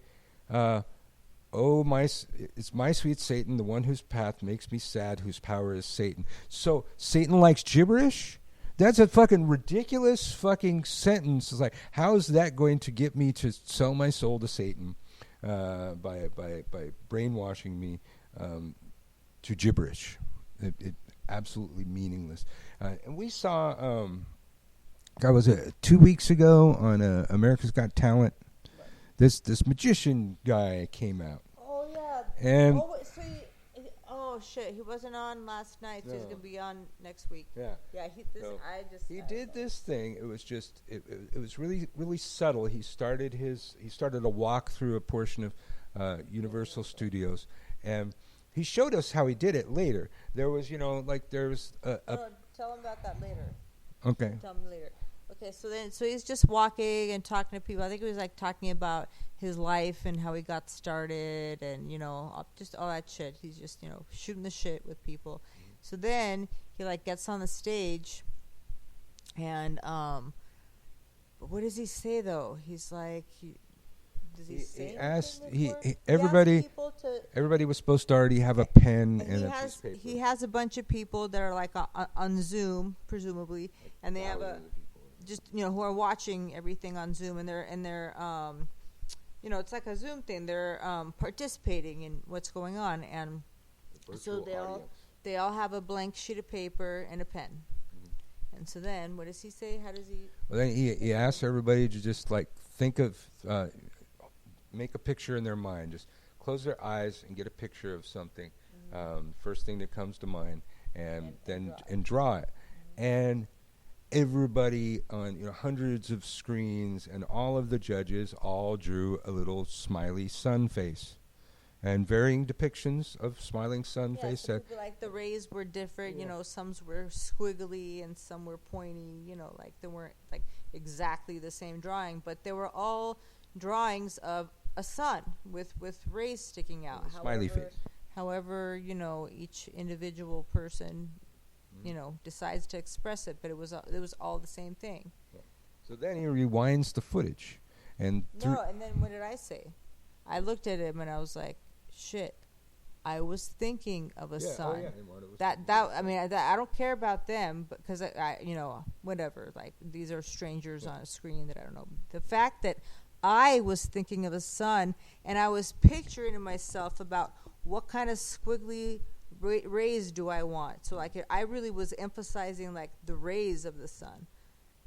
it's my sweet Satan, the one whose path makes me sad, whose power is Satan. So Satan likes gibberish? That's a fucking ridiculous fucking sentence. It's like, how is that going to get me to sell my soul to Satan? By brainwashing me to gibberish. It absolutely meaningless. And we saw, was it 2 weeks ago on America's Got Talent? This magician guy came out. Oh yeah. And oh shit, he wasn't on last night, so he's gonna be on next week. Yeah. Yeah. He did this thing. It was just it was really really subtle. He started a walk through a portion of Universal Studios, and he showed us how he did it later. There was there was tell him about that later. Okay. Tell me later. Okay, so he's just walking and talking to people. I think he was like talking about his life and how he got started, and just all that shit. He's just shooting the shit with people. So then he like gets on the stage, and what does he say though? He's like, does he say? He asked everybody. Everybody was supposed to already have a pen and a piece of paper. He has a bunch of people that are like on Zoom, presumably, and they have who are watching everything on Zoom, and they're it's like a Zoom thing. They're participating in what's going on, and so they all have a blank sheet of paper and a pen. Mm-hmm. And so then, what does he say? How does he? Well, then he asks everybody to just like think of, make a picture in their mind. Just close their eyes and get a picture of something, first thing that comes to mind, and draw it. Mm-hmm. And everybody on hundreds of screens and all of the judges all drew a little smiley sun face, and varying depictions of smiling sun face. So like the rays were different. Some were squiggly and some were pointy. Like they weren't like exactly the same drawing, but they were all drawings of a sun with rays sticking out. Smiley face. However, each individual person, decides to express it, but it was all the same thing. Yeah. So then he rewinds the footage, and and then what did I say? I looked at him and I was like, "Shit, I was thinking of a son." I don't care about them because I whatever. Like these are strangers on a screen that I don't know. The fact that I was thinking of a son and I was picturing to myself about what kind of squiggly rays do I want. So like I really was emphasizing like the rays of the sun,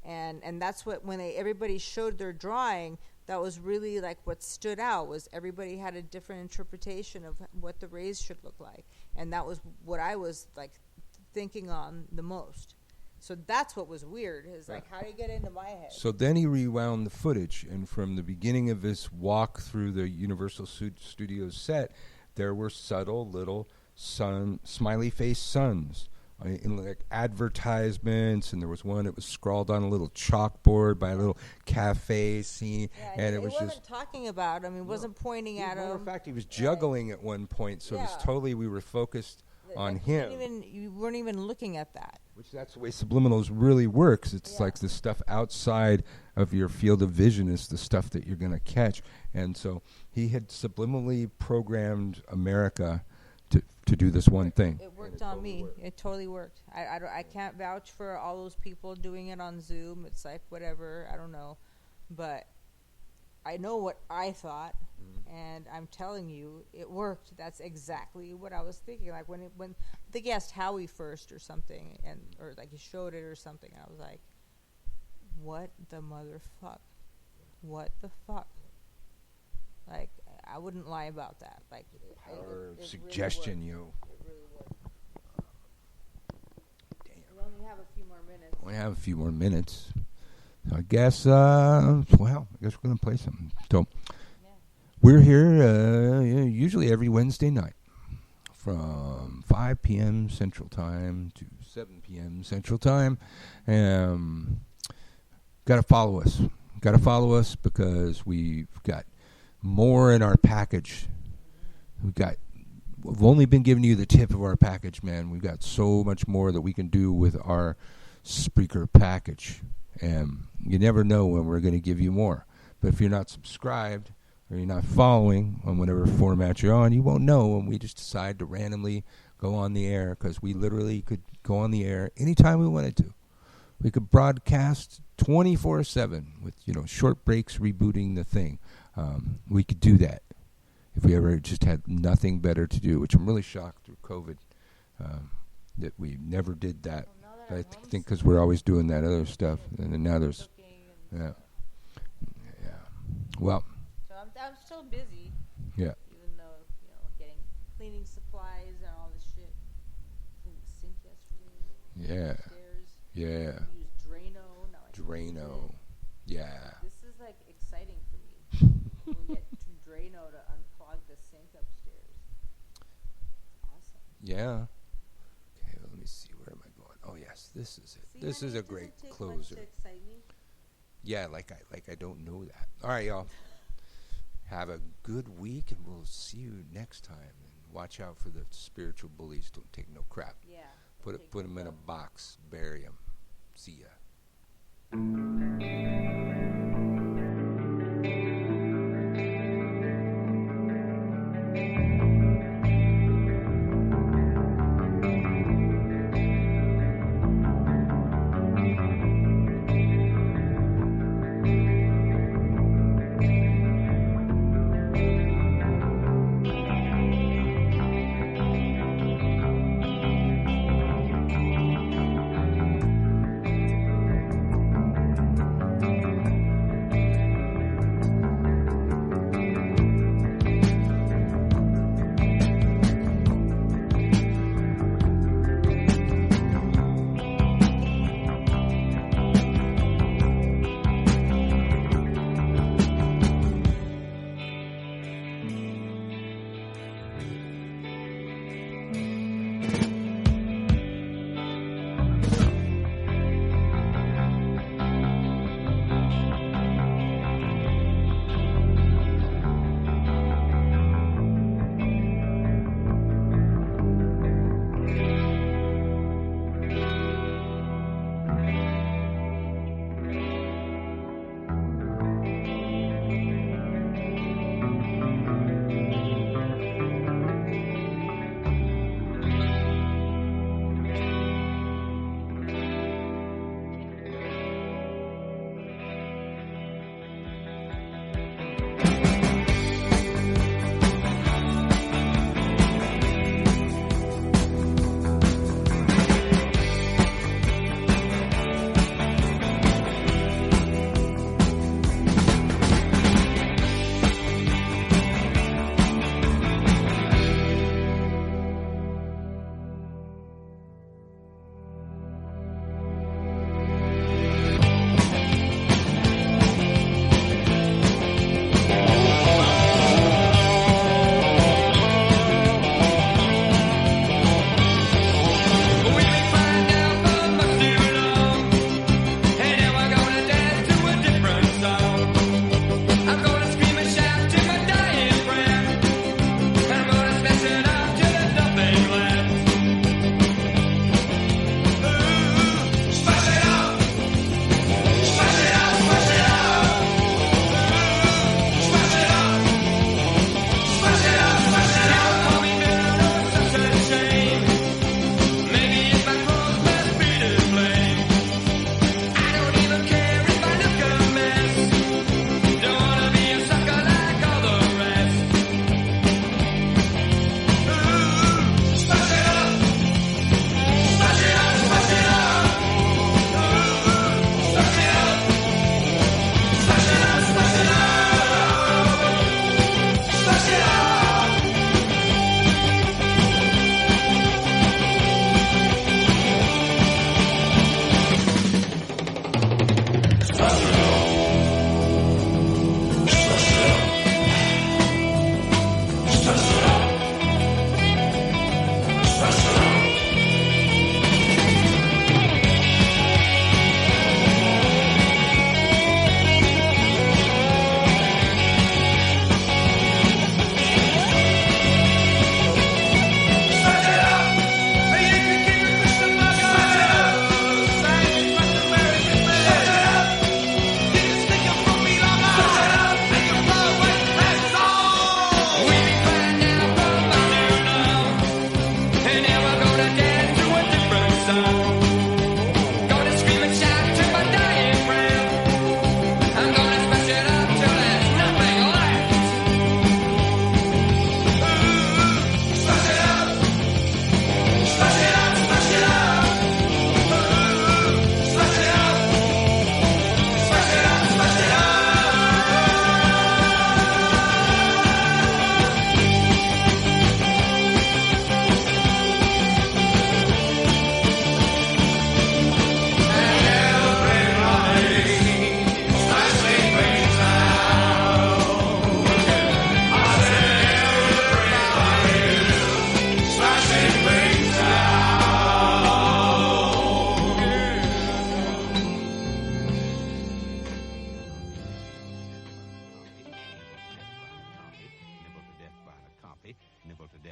and that's what when everybody showed their drawing, that was really like what stood out was everybody had a different interpretation of what the rays should look like, and that was what I was like thinking on the most. So that's what was weird is like how do you get into my head? So then he rewound the footage, and from the beginning of his walk through the Universal Studios set, there were subtle little smiley face suns in like advertisements, and there was one that was scrawled on a little chalkboard by a little cafe scene, and it was wasn't just talking about him. He wasn't pointing at him. In fact, he was juggling at one point, so it was totally we were focused on him. You weren't even looking at that. Which that's the way Subliminals really works. It's like the stuff outside of your field of vision is the stuff that you're going to catch. And so he had subliminally programmed America to do this one thing. It worked on me. It totally worked. I can't vouch for all those people doing it on Zoom. It's like whatever. I don't know. But I know what I thought. And I'm telling you, it worked. That's exactly what I was thinking. Like when I think he asked Howie first or something, or like he showed it or something, and I was like, "What the motherfuck? What the fuck?" Like I wouldn't lie about that. Like power of suggestion, really it really worked. Damn. We only have a few more minutes. We have a few more minutes. So I guess, I guess we're gonna play something. So. We're here usually every Wednesday night from 5 p.m. Central Time to 7 p.m. Central Time. Got to follow us. Got to follow us because we've got more in our package. We've only been giving you the tip of our package, man. We've got so much more that we can do with our Spreaker package. And you never know when we're going to give you more. But if you're not subscribed, or you're not following on whatever format you're on, you won't know when we just decide to randomly go on the air, because we literally could go on the air anytime we wanted to. We could broadcast 24/7 with short breaks rebooting the thing. We could do that if we ever just had nothing better to do, which I'm really shocked through COVID that we never did that. I think because we're always doing that other stuff, and then now there's well. I'm still busy. Yeah. Even though, getting cleaning supplies and all this shit. Cleaned the sink yesterday. Yeah. Upstairs. Yeah. We used Drano. Now Drano. Yeah. This is like exciting for me. We get Drano to unclog the sink upstairs. Awesome. Yeah. Okay, well, let me see. Where am I going? Oh, yes. This is it. This is a great closer. Yeah, like I don't know that. All right, y'all. Have a good week, and we'll see you next time. And watch out for the spiritual bullies. Don't take no crap. Yeah. Put them in a box. Bury them. See ya.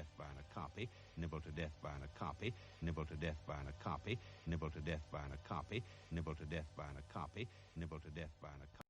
death by a copy, nibble to death by a copy, nibble to death by a copy, nibble to death by a copy, nibble to death by a copy, nibble to death by a copy.